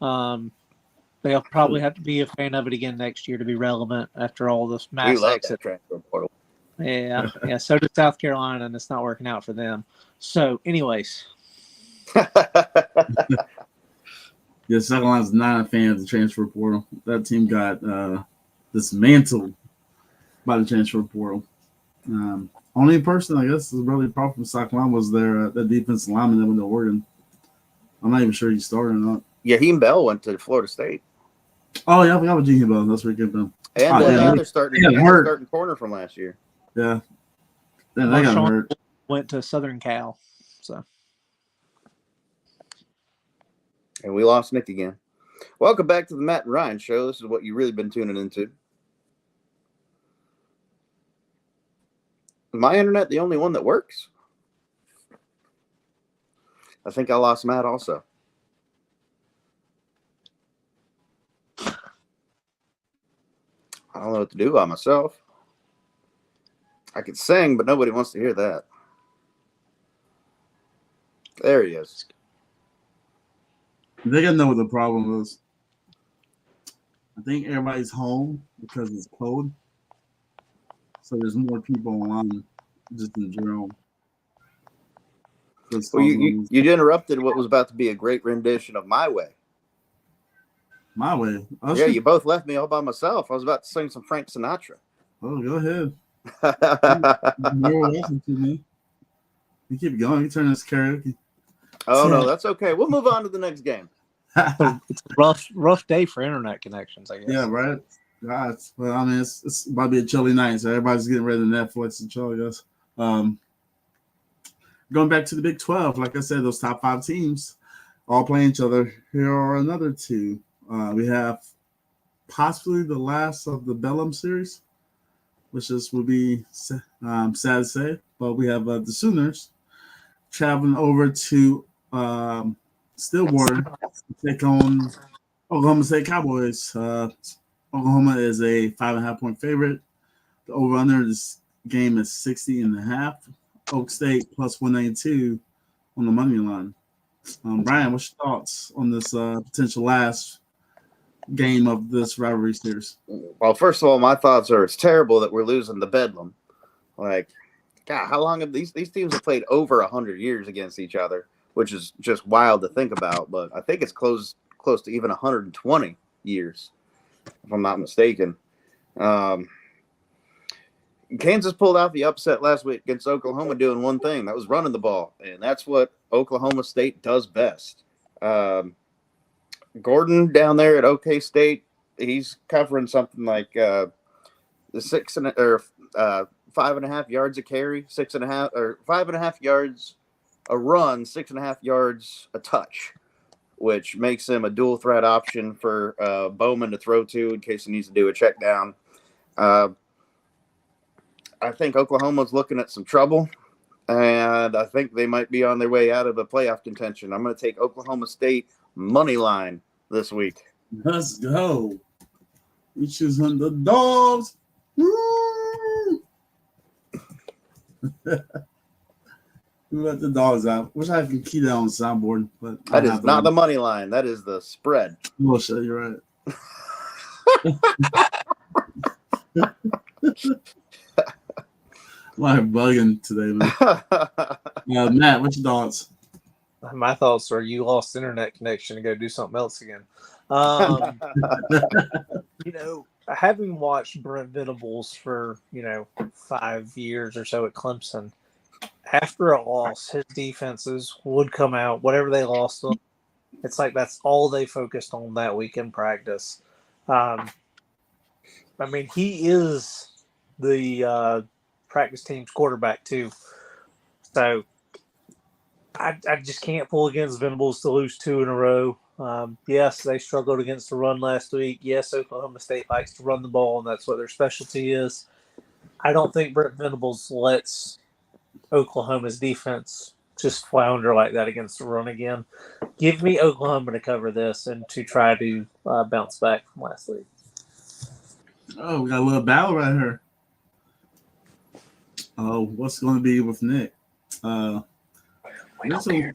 They'll probably have to be a fan of it again next year to be relevant after all this mass exit. Transfer portal. Yeah. So does South Carolina, and it's not working out for them. So, anyways. Yeah, South Carolina's not a fan of the transfer portal. That team got dismantled by the transfer portal. Only person, I guess, is really a problem from South Carolina was their defensive lineman that went to Oregon. I'm not even sure he started or not. Yaheem Bell went to Florida State. Oh, yeah, I forgot about Yaheem Bell. That's where he came from. And the other starting corner from last year. Yeah. That got hurt. Went to Southern Cal. So. And we lost Nick again. Welcome back to the Matt and Ryan Show. This is what you've really been tuning into. Is my internet the only one that works? I think I lost Matt also. I don't know what to do by myself. I could sing, but nobody wants to hear that. There he is. They gotta know what the problem is. I think everybody's home because it's cold. So there's more people online just in general. Well, you interrupted what was about to be a great rendition of My Way. My Way? Yeah, you both left me all by myself. I was about to sing some Frank Sinatra. Oh, go ahead. You're welcome to me. You keep going. You turn this karaoke. Oh, no, that's okay. We'll move on to the next game. It's a rough day for internet connections, I guess. Yeah, right. God, well, it's about to be a chilly night, so everybody's getting ready to Netflix and chill, I guess. Going back to the Big 12, like I said, those top 5 teams all playing each other. Here are another 2. We have possibly the last of the Bellum series, which would be sad to say, but we have the Sooners traveling over to Stillwater to take on Oklahoma State Cowboys. Oklahoma is a 5.5-point favorite. The over-under this game is 60.5. Oak State plus 192 on the money line. Brian, what's your thoughts on this potential last game of this rivalry series? Well, first of all, my thoughts are it's terrible that we're losing to Bedlam. Like, God, how long have these teams have played over 100 years against each other, which is just wild to think about. But I think it's close to even 120 years, if I'm not mistaken. Kansas pulled out the upset last week against Oklahoma doing one thing. That was running the ball, and that's what Oklahoma State does best. Gordon down there at OK State, he's covering something like the 5.5 yards a carry, 6.5 or 5.5 yards a run, 6.5 yards a touch, which makes him a dual threat option for Bowman to throw to in case he needs to do a check down. I think Oklahoma's looking at some trouble, and I think they might be on their way out of the playoff contention. I'm going to take Oklahoma State money line this week. Let's go. We choosing the dogs. Woo! We let the dogs out. Wish I could key that on the soundboard, but that is not the money line. That is the spread. Bullshit, you're right. I'm bugging today, man. Matt, what's your thoughts? My thoughts are you lost internet connection to go do something else again. Having watched Brent Venables for 5 years or so at Clemson, after a loss, his defenses would come out, whatever they lost them. It's like that's all they focused on that week in practice. He is the practice team's quarterback too. So I just can't pull against Venables to lose 2 in a row. Yes, they struggled against the run last week. Yes, Oklahoma State likes to run the ball, and that's what their specialty is. I don't think Brent Venables lets Oklahoma's defense just flounder like that against the run again. Give me Oklahoma to cover this and to try to bounce back from last week. Oh, we got a little battle right here. Oh, what's going to be with Nick? Since we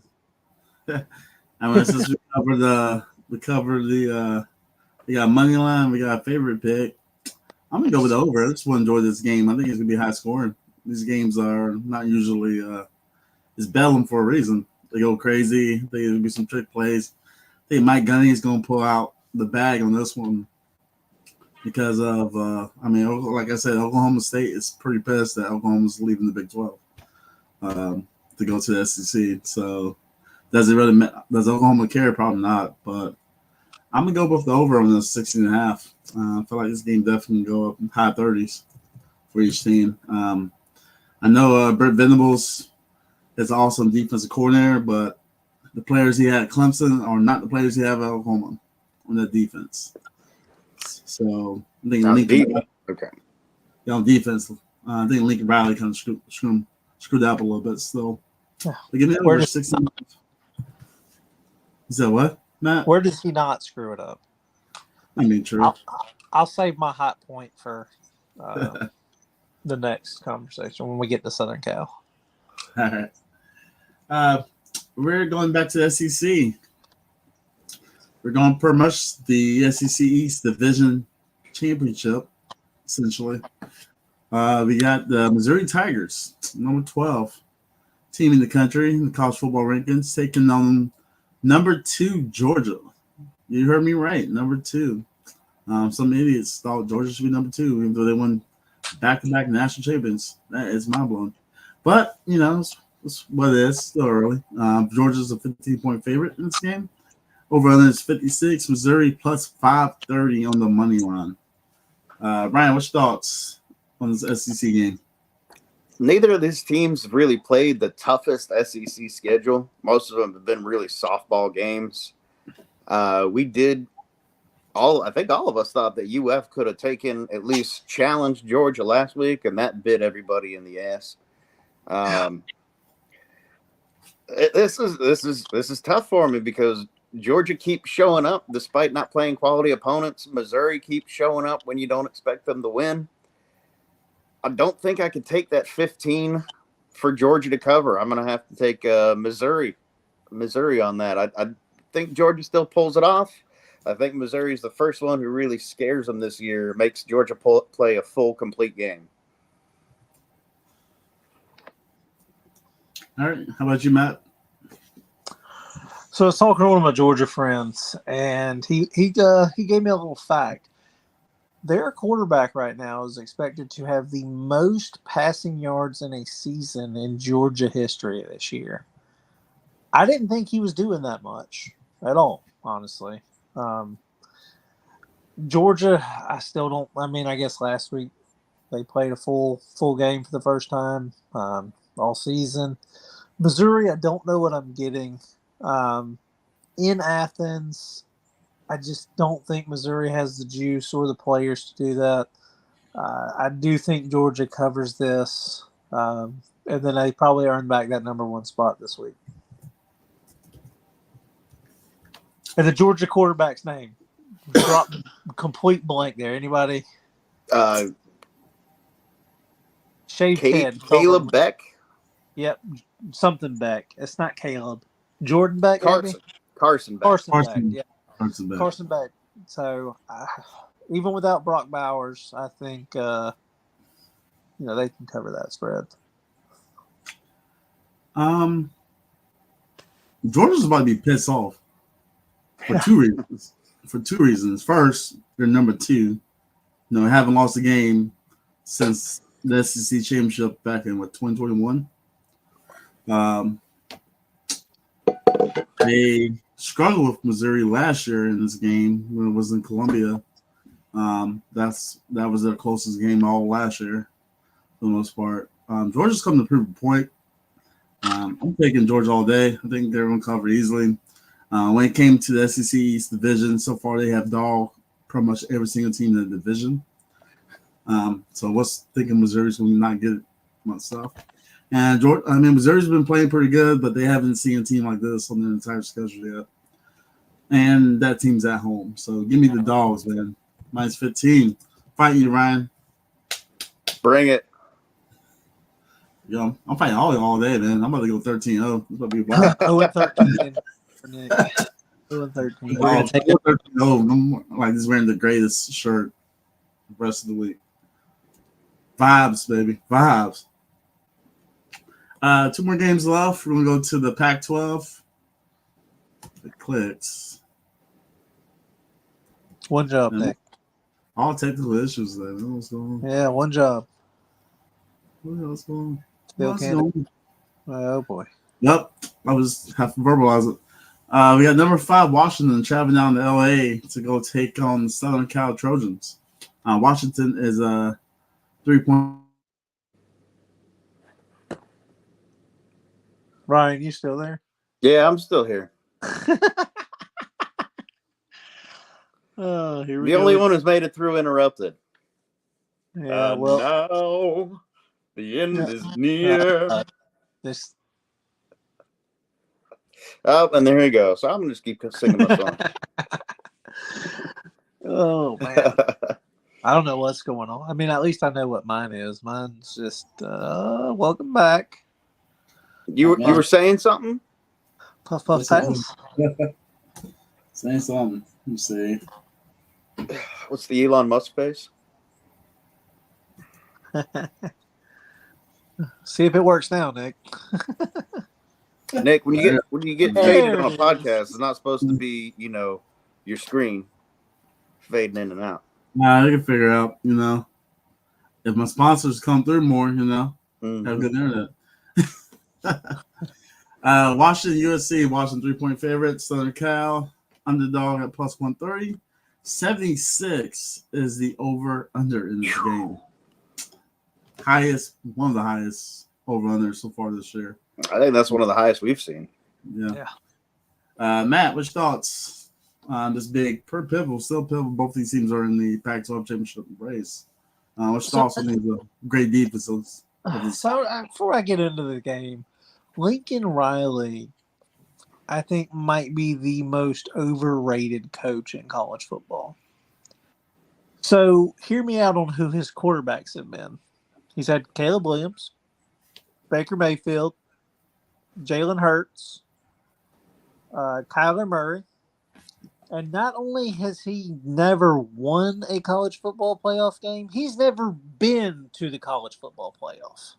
got money line, we got a favorite pick. I'm gonna go with the over. I just want to enjoy this game. I think it's gonna be high scoring. These games are not usually it's Bellum for a reason. They go crazy. There'll be some trick plays. I think Mike Gunny is gonna pull out the bag on this one because of like I said, Oklahoma State is pretty pissed that Oklahoma's leaving the Big 12 to go to the SEC. So does Oklahoma care? Probably not. But I'm gonna go with the over on the 16.5. I feel like this game definitely go up high 30s for each team. I know Brent Venables is an awesome defensive coordinator, but the players he had at Clemson are not the players he had at Oklahoma on that defense. So I think Lincoln on defense. I think Lincoln Riley kind of screwed up a little bit still. But give me over 16. Is that what, Matt? Where does he not screw it up? I mean, true. I'll save my hot point for the next conversation when we get to Southern Cal. All right. We're going back to the SEC. We're going pretty much the SEC East Division Championship, essentially. We got the Missouri Tigers, number 12 team in the country in the college football rankings, taking on number 2 Georgia. You heard me right, number 2. Some idiots thought Georgia should be number 2, even though they won back-to-back national champions. That is mind-blowing. But, it's what it is. Still early. Georgia's a 15-point favorite in this game. Over under is 56. Missouri plus 530 on the money line. Ryan, what's your thoughts on this SEC game? Neither of these teams have really played the toughest SEC schedule. Most of them have been really softball games. I think all of us thought that UF could have taken at least challenged Georgia last week, and that bit everybody in the ass. This is tough for me because Georgia keeps showing up despite not playing quality opponents. Missouri keeps showing up when you don't expect them to win. I don't think I could take that 15 for Georgia to cover. I'm going to have to take Missouri on that. I think Georgia still pulls it off. I think Missouri is the first one who really scares them this year, makes Georgia play a full, complete game. All right. How about you, Matt? So I was talking to one of my Georgia friends, and he gave me a little fact. Their quarterback right now is expected to have the most passing yards in a season in Georgia history this year. I didn't think he was doing that much at all, honestly. Georgia, I still don't. I mean, I guess last week they played a full game for the first time all season. Missouri, I don't know what I'm getting. In Athens, I just don't think Missouri has the juice or the players to do that. I do think Georgia covers this, and then they probably earn back that number one spot this week. And the Georgia quarterback's name, drop complete blank there. Anybody? Shaved head. Caleb Beck? Yep, something Beck. It's not Caleb. Jordan Beck? Carson Beck. Carson Beck, yeah. Carson Beck. Carson Beck. So, even without Brock Bowers, I think they can cover that spread. Georgia's about to be pissed off for two reasons. First, they're number 2. Haven't lost a game since the SEC championship back in 2021. They struggled with Missouri last year in this game when it was in Columbia. That was their closest game all last year, for the most part. Georgia's come to prove a point. I'm taking Georgia all day. I think they're going to cover easily. When it came to the SEC East Division, so far they have dogged pretty much every single team in the division. So what's thinking Missouri's going to not get it myself. And Missouri's been playing pretty good, but they haven't seen a team like this on their entire schedule yet. And that team's at home. So give me the dogs, man. Minus 15. Fighting you, Ryan. Bring it. Yo, I'm fighting all day, man. I'm about to go 13-0. It's about to be wild. 0-13 for Nick. 0-13. Wow, 13-0. I'm like just wearing the greatest shirt the rest of the week. Vibes, baby. Vibes. 2 more games left. We're going to go to the Pac-12. It clicks. One job, Nick. All technical issues there. What's going on? Yeah, one job. What else going on? Still can't. Oh, boy. Yep. I was have to verbalize it. We got number 5, Washington, traveling down to LA to go take on the Southern Cal Trojans. Washington is a 3-point. Ryan, you still there? Yeah, I'm still here. Oh, here we The go. only one who's made it through interrupted. Yeah, well, now the end is near. this Oh, and there you go. So I'm gonna just keep singing my song. Oh man, I don't know what's going on. I mean, at least I know what mine is. Mine's just welcome back. You were saying something? Puff puff pass. Saying something. Let me see. What's the Elon Musk face? See if it works now, Nick. Nick, when you get faded on a podcast, it's not supposed to be, your screen fading in and out. Nah, I can figure out, if my sponsors come through more, Mm-hmm. have good internet. Washington, USC, Washington 3-point favorite, Southern Cal, underdog at plus 130. 76 is the over-under in this game. One of the highest over-unders so far this year. I think that's one of the highest we've seen. Yeah. Matt, what's your thoughts on this big pivotal? Both these teams are in the Pac-12 championship race. What's your thoughts on these great defenses? So before I get into the game, Lincoln Riley, I think, might be the most overrated coach in college football. So hear me out on who his quarterbacks have been. He's had Caleb Williams, Baker Mayfield, Jalen Hurts, Kyler Murray. And not only has he never won a college football playoff game, he's never been to the college football playoff.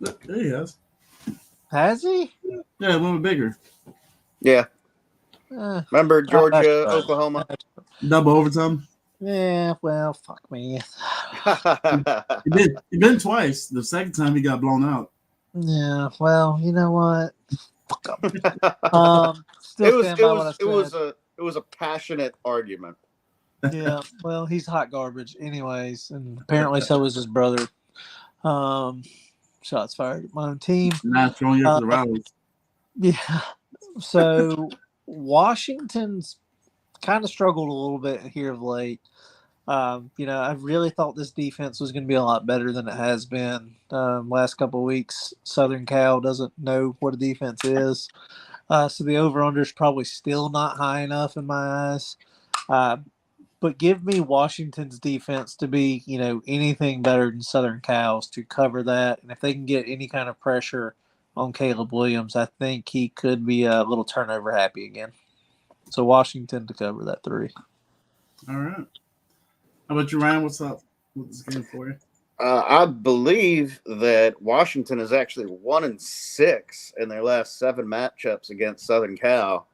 Yeah, he has. Has he? Yeah, one with bigger. Yeah. Remember Georgia, that's right. Oklahoma? Double overtime. Yeah, well, fuck me. He been twice. The second time he got blown out. Yeah, well, you know what? Fuck him. Still stand by what I said. It was a passionate argument. Yeah, well, he's hot garbage, anyways, and apparently so is his brother. Shots fired at my own team. Not throwing you for the rallies. Yeah. So Washington's kind of struggled a little bit here of late. I really thought this defense was going to be a lot better than it has been. Last couple of weeks, Southern Cal doesn't know what a defense is. So the over-under is probably still not high enough in my eyes. But give me Washington's defense to be, anything better than Southern Cal's to cover that. And if they can get any kind of pressure on Caleb Williams, I think he could be a little turnover happy again. So Washington to cover that 3. All right. How about you, Ryan? What's up? What's this game for you? I believe that Washington is actually 1-6 in their last 7 matchups against Southern Cal,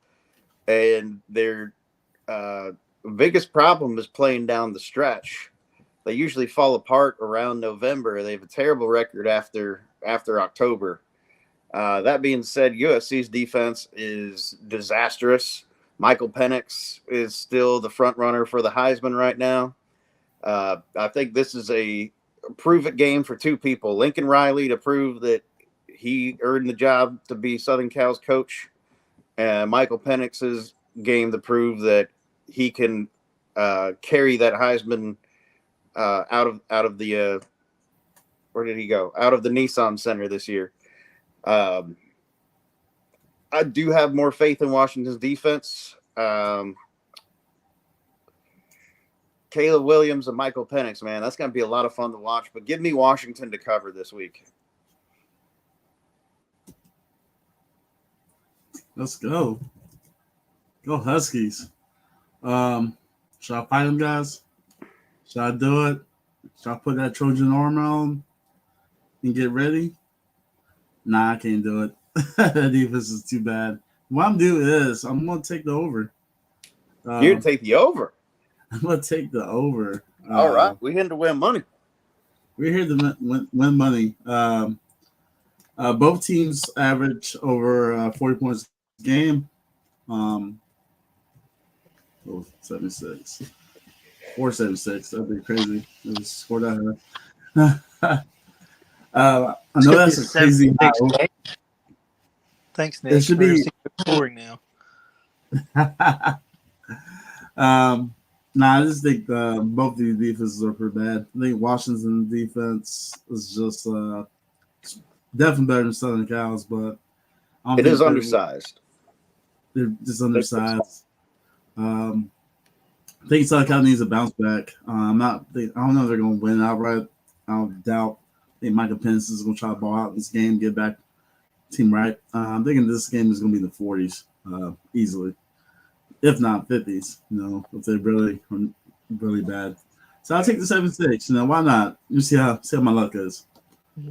and their biggest problem is playing down the stretch. They usually fall apart around November. They have a terrible record after October. That being said, USC's defense is disastrous. Michael Penix is still the front runner for the Heisman right now. I think this is a prove-it game for 2 people. Lincoln Riley to prove that he earned the job to be Southern Cal's coach, and Michael Penix's game to prove that he can carry that Heisman out of the where did he go? Out of the Nissan Center this year. I do have more faith in Washington's defense. Caleb Williams and Michael Penix, man, that's going to be a lot of fun to watch. But give me Washington to cover this week. Let's go. Go Huskies. Should I fight them, guys? Should I do it? Should I put that Trojan armor on and get ready? Nah, I can't do it. That defense is too bad. What I'm doing is I'm going to take the over. You're going to take the over? I'm going to take the over. All right. We're here to win money. We're here to win money. Both teams average over 40 points a game. 76. 476. That'd be crazy. It was scored out of I know that's a crazy. Thanks, Nick. It should be scoring now. I just think both these defenses are pretty bad. I think Washington's defense is just definitely better than Southern Cal's, but it is undersized. They're just undersized. I think Southern Cal needs a bounce back. I don't know if they're going to win outright. I don't doubt. I think Michael Penix is going to try to ball out in this game, get back team right. I'm thinking this game is going to be in the 40s easily, if not 50s. If they're really, really bad. So I'll take the 7-6. Why not? You see how my luck is.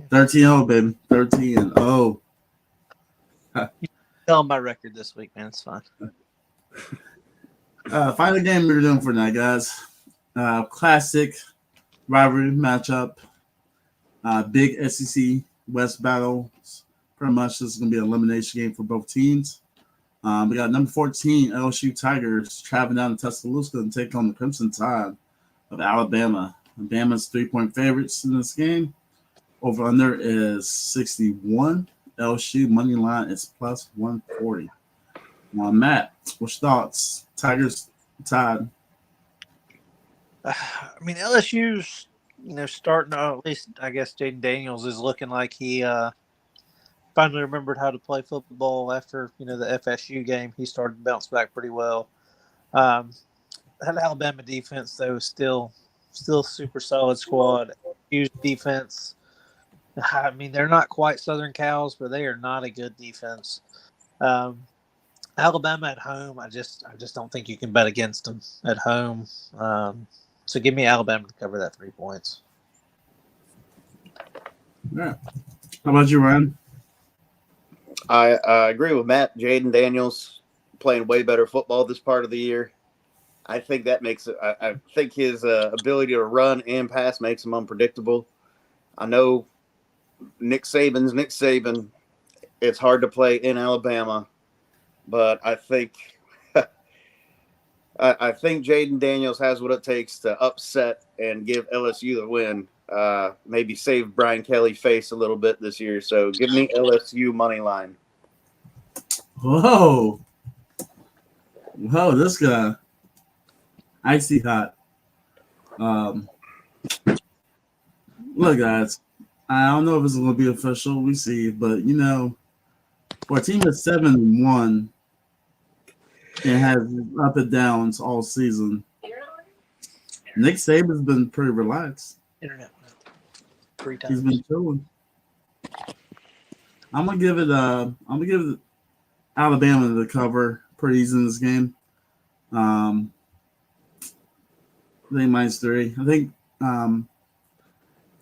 13-0, baby. 13-0. Tell my record this week, man. It's fine. Final game we're doing for tonight, guys. Classic rivalry matchup. Big SEC West battles. Pretty much this is going to be an elimination game for both teams. We got number 14 LSU Tigers traveling down to Tuscaloosa and take on the Crimson Tide of Alabama. Alabama's 3-point favorites in this game. Over under is 61. LSU money line is plus 140. Matt, what's your thoughts? Tigers, Tide. LSU's, starting, at least I guess Jaden Daniels is looking like he finally remembered how to play football after the FSU game. He started to bounce back pretty well. That Alabama defense, though, is still super solid squad. Huge defense. I mean, they're not quite Southern Cows, but they are not a good defense. Alabama at home, I just don't think you can bet against them at home. So give me Alabama to cover that 3 points. Yeah. How about you, Ryan? I agree with Matt. Jaden Daniels playing way better football this part of the year. I think that makes it. I think his ability to run and pass makes him unpredictable. I know Nick Saban's Nick Saban. It's hard to play in Alabama, but I think I think Jaden Daniels has what it takes to upset and give LSU the win. Maybe save Brian Kelly's face a little bit this year. So give me LSU money line. Whoa, this guy, icy hot. Look, guys, I don't know if it's going to be official. We see, but for a team that's 7-1 and has up and downs all season, Nick Saban's been pretty relaxed. Internet 3 times. He's been chilling. I'm gonna give it Alabama the cover pretty easy in this game. I think -3. I think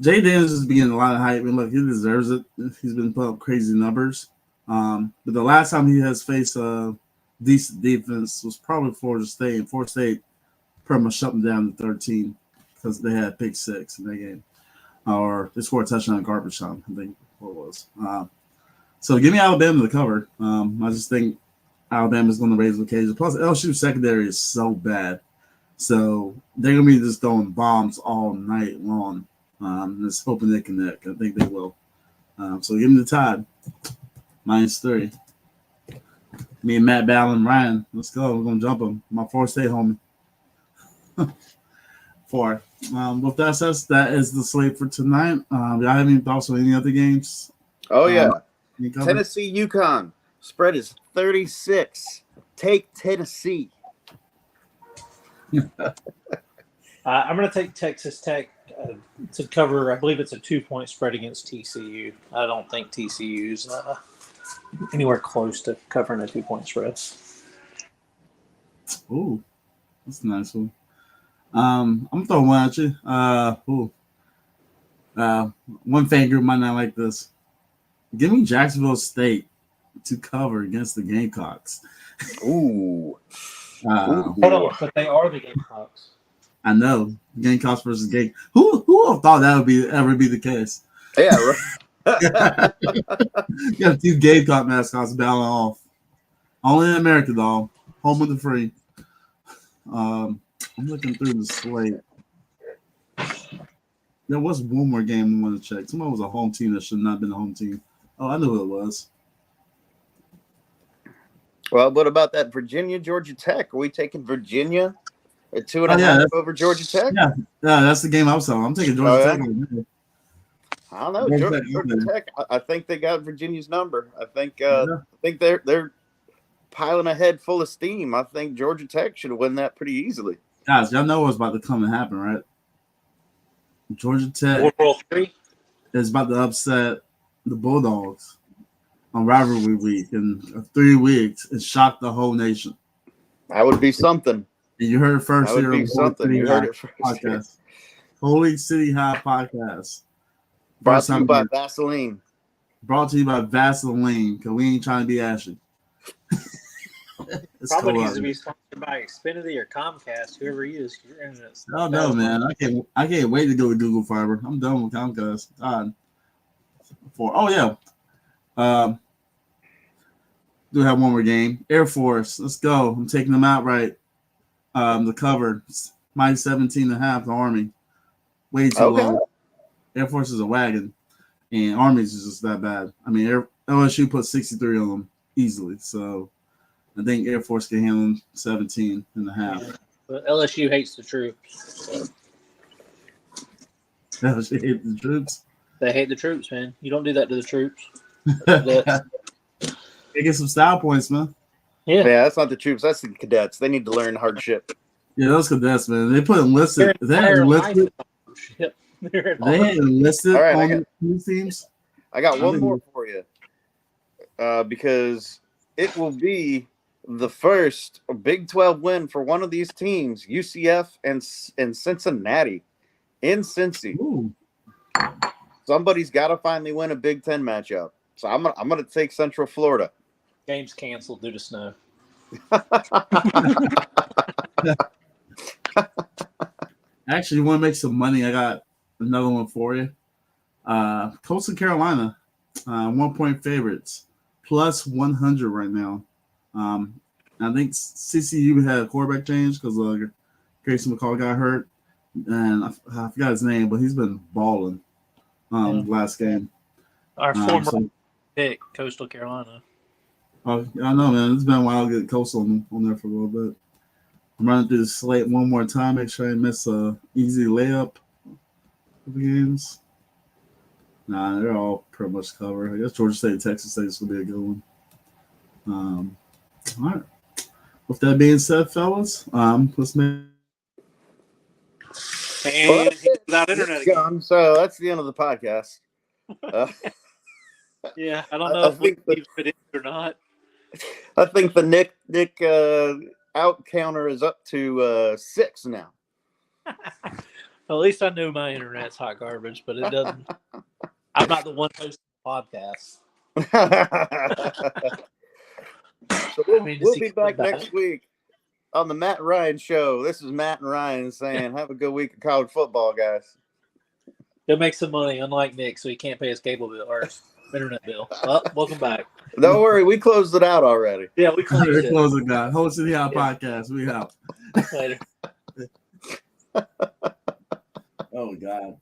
Jay Daniels is getting a lot of hype, and look, he deserves it. He's been putting up crazy numbers. But the last time he has faced a decent defense was probably Florida State, and Florida State pretty much shut them down to 13 because they had pick 6 in that game, or they scored a touchdown in garbage time. I think what it was. So give me Alabama to cover. I just think Alabama's going to raise the occasion. Plus, LSU secondary is so bad, so they're going to be just throwing bombs all night long. Just hoping they connect. I think they will. So give me the Tide. -3. Me and Matt Ballin and Ryan. Let's go. We're going to jump them. My Florida State homie. 4. With that said, that is the slate for tonight. Y'all have any thoughts on any other games? Oh, yeah. Any Tennessee, UConn. Spread is 36. Take Tennessee. I'm going to take Texas Tech to cover. I believe it's a 2-point spread against TCU. I don't think TCU's anywhere close to covering a 2-point spread. Ooh, that's a nice one. I'm gonna throw one at you. One fan group might not like this. Give me Jacksonville State to cover against the Gamecocks. Ooh. Hold on, but they are the Gamecocks. I know Gamecocks versus Game. Who would have thought that would ever be the case? Yeah, right. You got 2 Gamecock mascots battling off. Only in America, though. Home of the free. I'm looking through the slate. There was one more game I want to check. Someone was a home team that should not have been a home team. Oh, I knew who it was. Well, what about that Virginia, Georgia Tech? Are we taking Virginia at 2.5 over Georgia Tech? Yeah, that's the game I was talking. I'm taking Georgia Tech. I don't know. Georgia Tech. I think they got Virginia's number. I think they're piling ahead full of steam. I think Georgia Tech should win that pretty easily. Guys, y'all know what's about to come and happen, right? Georgia Tech is about to upset the Bulldogs on rivalry week in 3 weeks and shock the whole nation. That would be something. And you heard it first here on podcast. Holy City High podcast. Brought to you by Vaseline. Brought to you by Vaseline, because we ain't trying to be ashy. Probably needs to be sponsored by Xfinity or Comcast, whoever uses your internet. Oh no, man! I can't wait to go with Google Fiber. I'm done with Comcast. Do have one more game. Air Force, let's go. I'm taking them outright. The cover -17.5. The Army, way too low. Air Force is a wagon, and Army's is just that bad. I mean, LSU put 63 on them easily, so I think Air Force can handle 17.5. Yeah. But LSU hates the troops. LSU hates the troops. They hate the troops, man. You don't do that to the troops. They get some style points, man. Yeah. that's not the troops. That's the cadets. They need to learn hardship. Yeah, those cadets, man. They put enlisted. If they had enlisted. They had enlisted All right, on these teams. I got one think- more for you, because it will be the first Big 12 win for one of these teams, UCF and Cincinnati, in Cincy. Ooh. Somebody's got to finally win a Big 10 matchup. So I'm gonna take Central Florida. Game's canceled due to snow. Actually, you want to make some money? I got another one for you. Coastal Carolina, 1 point favorites, plus 100 right now. I think CCU had a quarterback change because Grayson McCall got hurt, and I forgot his name, but he's been balling last game. Our former So, pick, Coastal Carolina. I know, man. It's been a while to get Coastal on there for a little bit. I'm running through the slate one more time. Make sure I miss a easy layup of the games. Nah, they're all pretty much covered. I guess Georgia State and Texas State is going to be a good one. All right. With that being said, fellas, let's make. And without internet again. Gone. So that's the end of the podcast. Yeah, I don't know I if we think the- keep it in or not. I think the Nick out counter is up to 6 now. At least I knew my internet's hot garbage, but it doesn't. I'm not the one hosting the podcast. So we'll mean, be see- back next week on the Matt and Ryan Show. This is Matt and Ryan saying, have a good week of college football, guys. He'll make some money, unlike Nick, so he can't pay his cable bill or his internet bill. Well, welcome back. Don't worry, we closed it out already. Yeah, we closed We're it. closing, God. Hosting the Yeah. podcast. We out. Later. Oh, God.